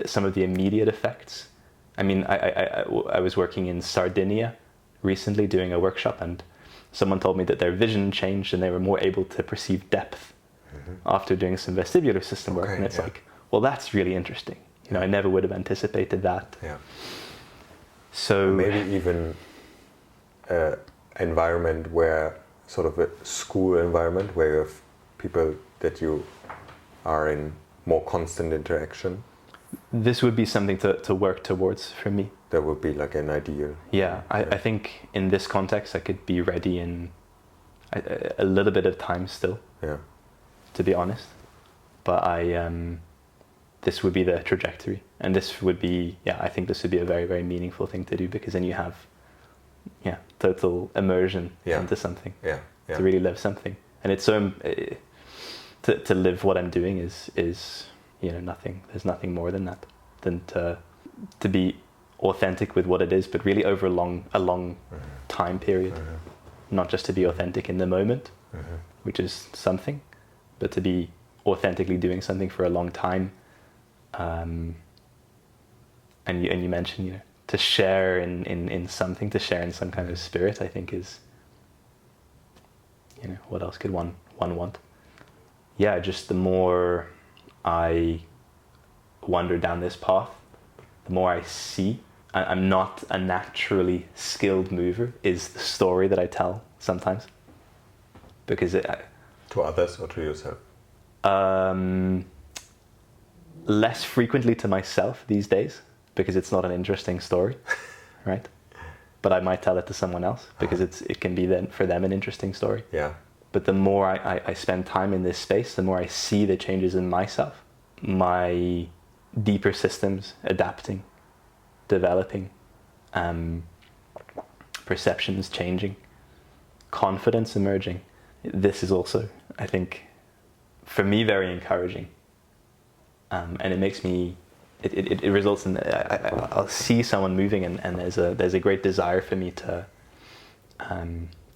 some of the immediate effects. I mean, I was working in Sardinia recently doing a workshop, and someone told me that their vision changed and they were more able to perceive depth after doing some vestibular system work. And it's like, well, that's really interesting. You know, I never would have anticipated that. Yeah. So maybe even an environment where, sort of a school environment where you have people that you are in more constant interaction. This would be something to work towards for me. That would be like an ideal. Yeah, I think in this context I could be ready in a little bit of time still. Yeah. To be honest, but this would be the trajectory, and this would be, I think this would be a very, very meaningful thing to do, because then you have, total immersion into something. Yeah. To really live something, and it's so to live what I'm doing is nothing. There's nothing more than that, than to be authentic with what it is, but really over a long time period, not just to be authentic in the moment, which is something, but to be authentically doing something for a long time. And you mentioned, to share in something, to share in some kind of spirit, I think is, what else could one want? Yeah, just the more I wander down this path, the more I see. I'm not a naturally skilled mover, is the story that I tell sometimes. Because to others or to yourself? Less frequently to myself these days, because it's not an interesting story, right? But I might tell it to someone else, because it can be then for them an interesting story. Yeah. But the more I spend time in this space, the more I see the changes in myself, my deeper systems adapting, developing, perceptions changing, confidence emerging. This is also, I think, for me, very encouraging. And it makes me, it results in, I'll see someone moving, and there's a great desire for me to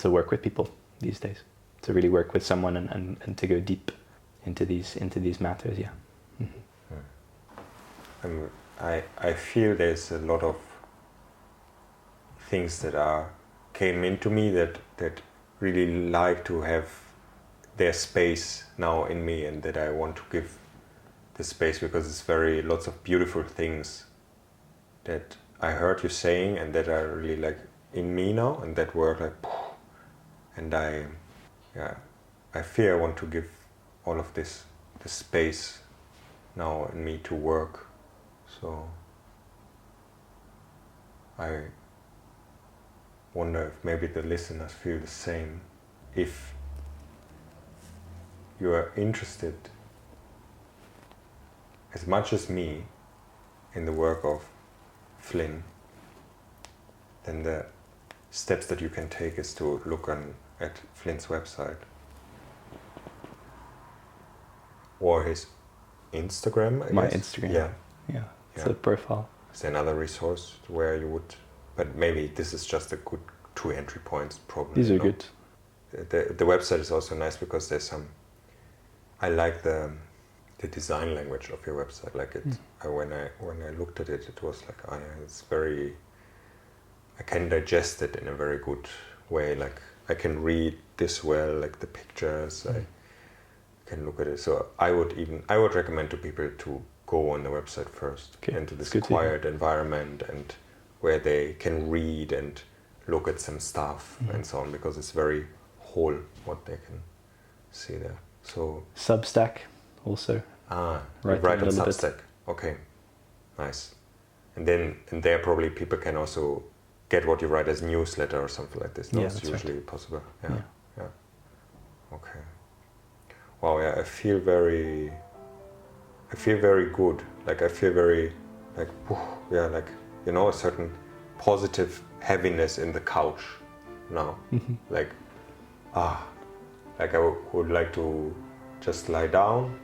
work with people these days, to really work with someone and to go deep into these matters. Yeah. I feel there's a lot of things that came into me that really like to have their space now in me, and that I want to give the space, because it's lots of beautiful things that I heard you saying and that are really like in me now, and that were like, and I feel I want to give all of this the space now in me to work. So I wonder if maybe the listeners feel the same. If you are interested as much as me in the work of Flynn, then the steps that you can take is to look at Flynn's website or his Instagram. I My guess. Instagram. Yeah. It's a profile. Is there another resource where you would? But maybe this is just a good 2 entry points. Probably These are good. The website is also nice because there's some. I like the design language of your website. Like it, when I looked at it, it was like, oh yeah, it's very. I can digest it in a very good way. Like I can read this well, like the pictures. I can look at it. So I would recommend to people to go on the website first, into this quiet environment and where they can read and look at some stuff and so on, because it's very whole what they can see there. So Substack also. Write on Substack. Okay, nice. And there probably people can also get what you write as newsletter or something like this. That's usually possible. Yeah. Okay. Wow. Yeah, I feel very good. Like I feel very like like a certain positive heaviness in the couch now. Like like I would like to just lie down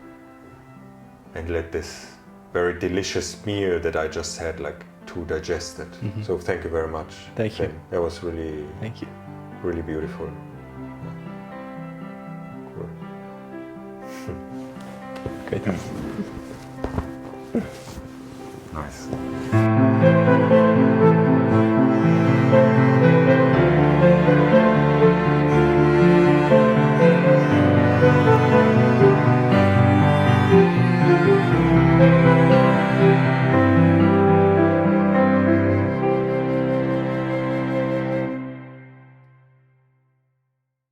and let this very delicious meal that I just had to digest it. So thank you very much. Thank you. That was really really beautiful. Cool. Great. Thanks. Nice.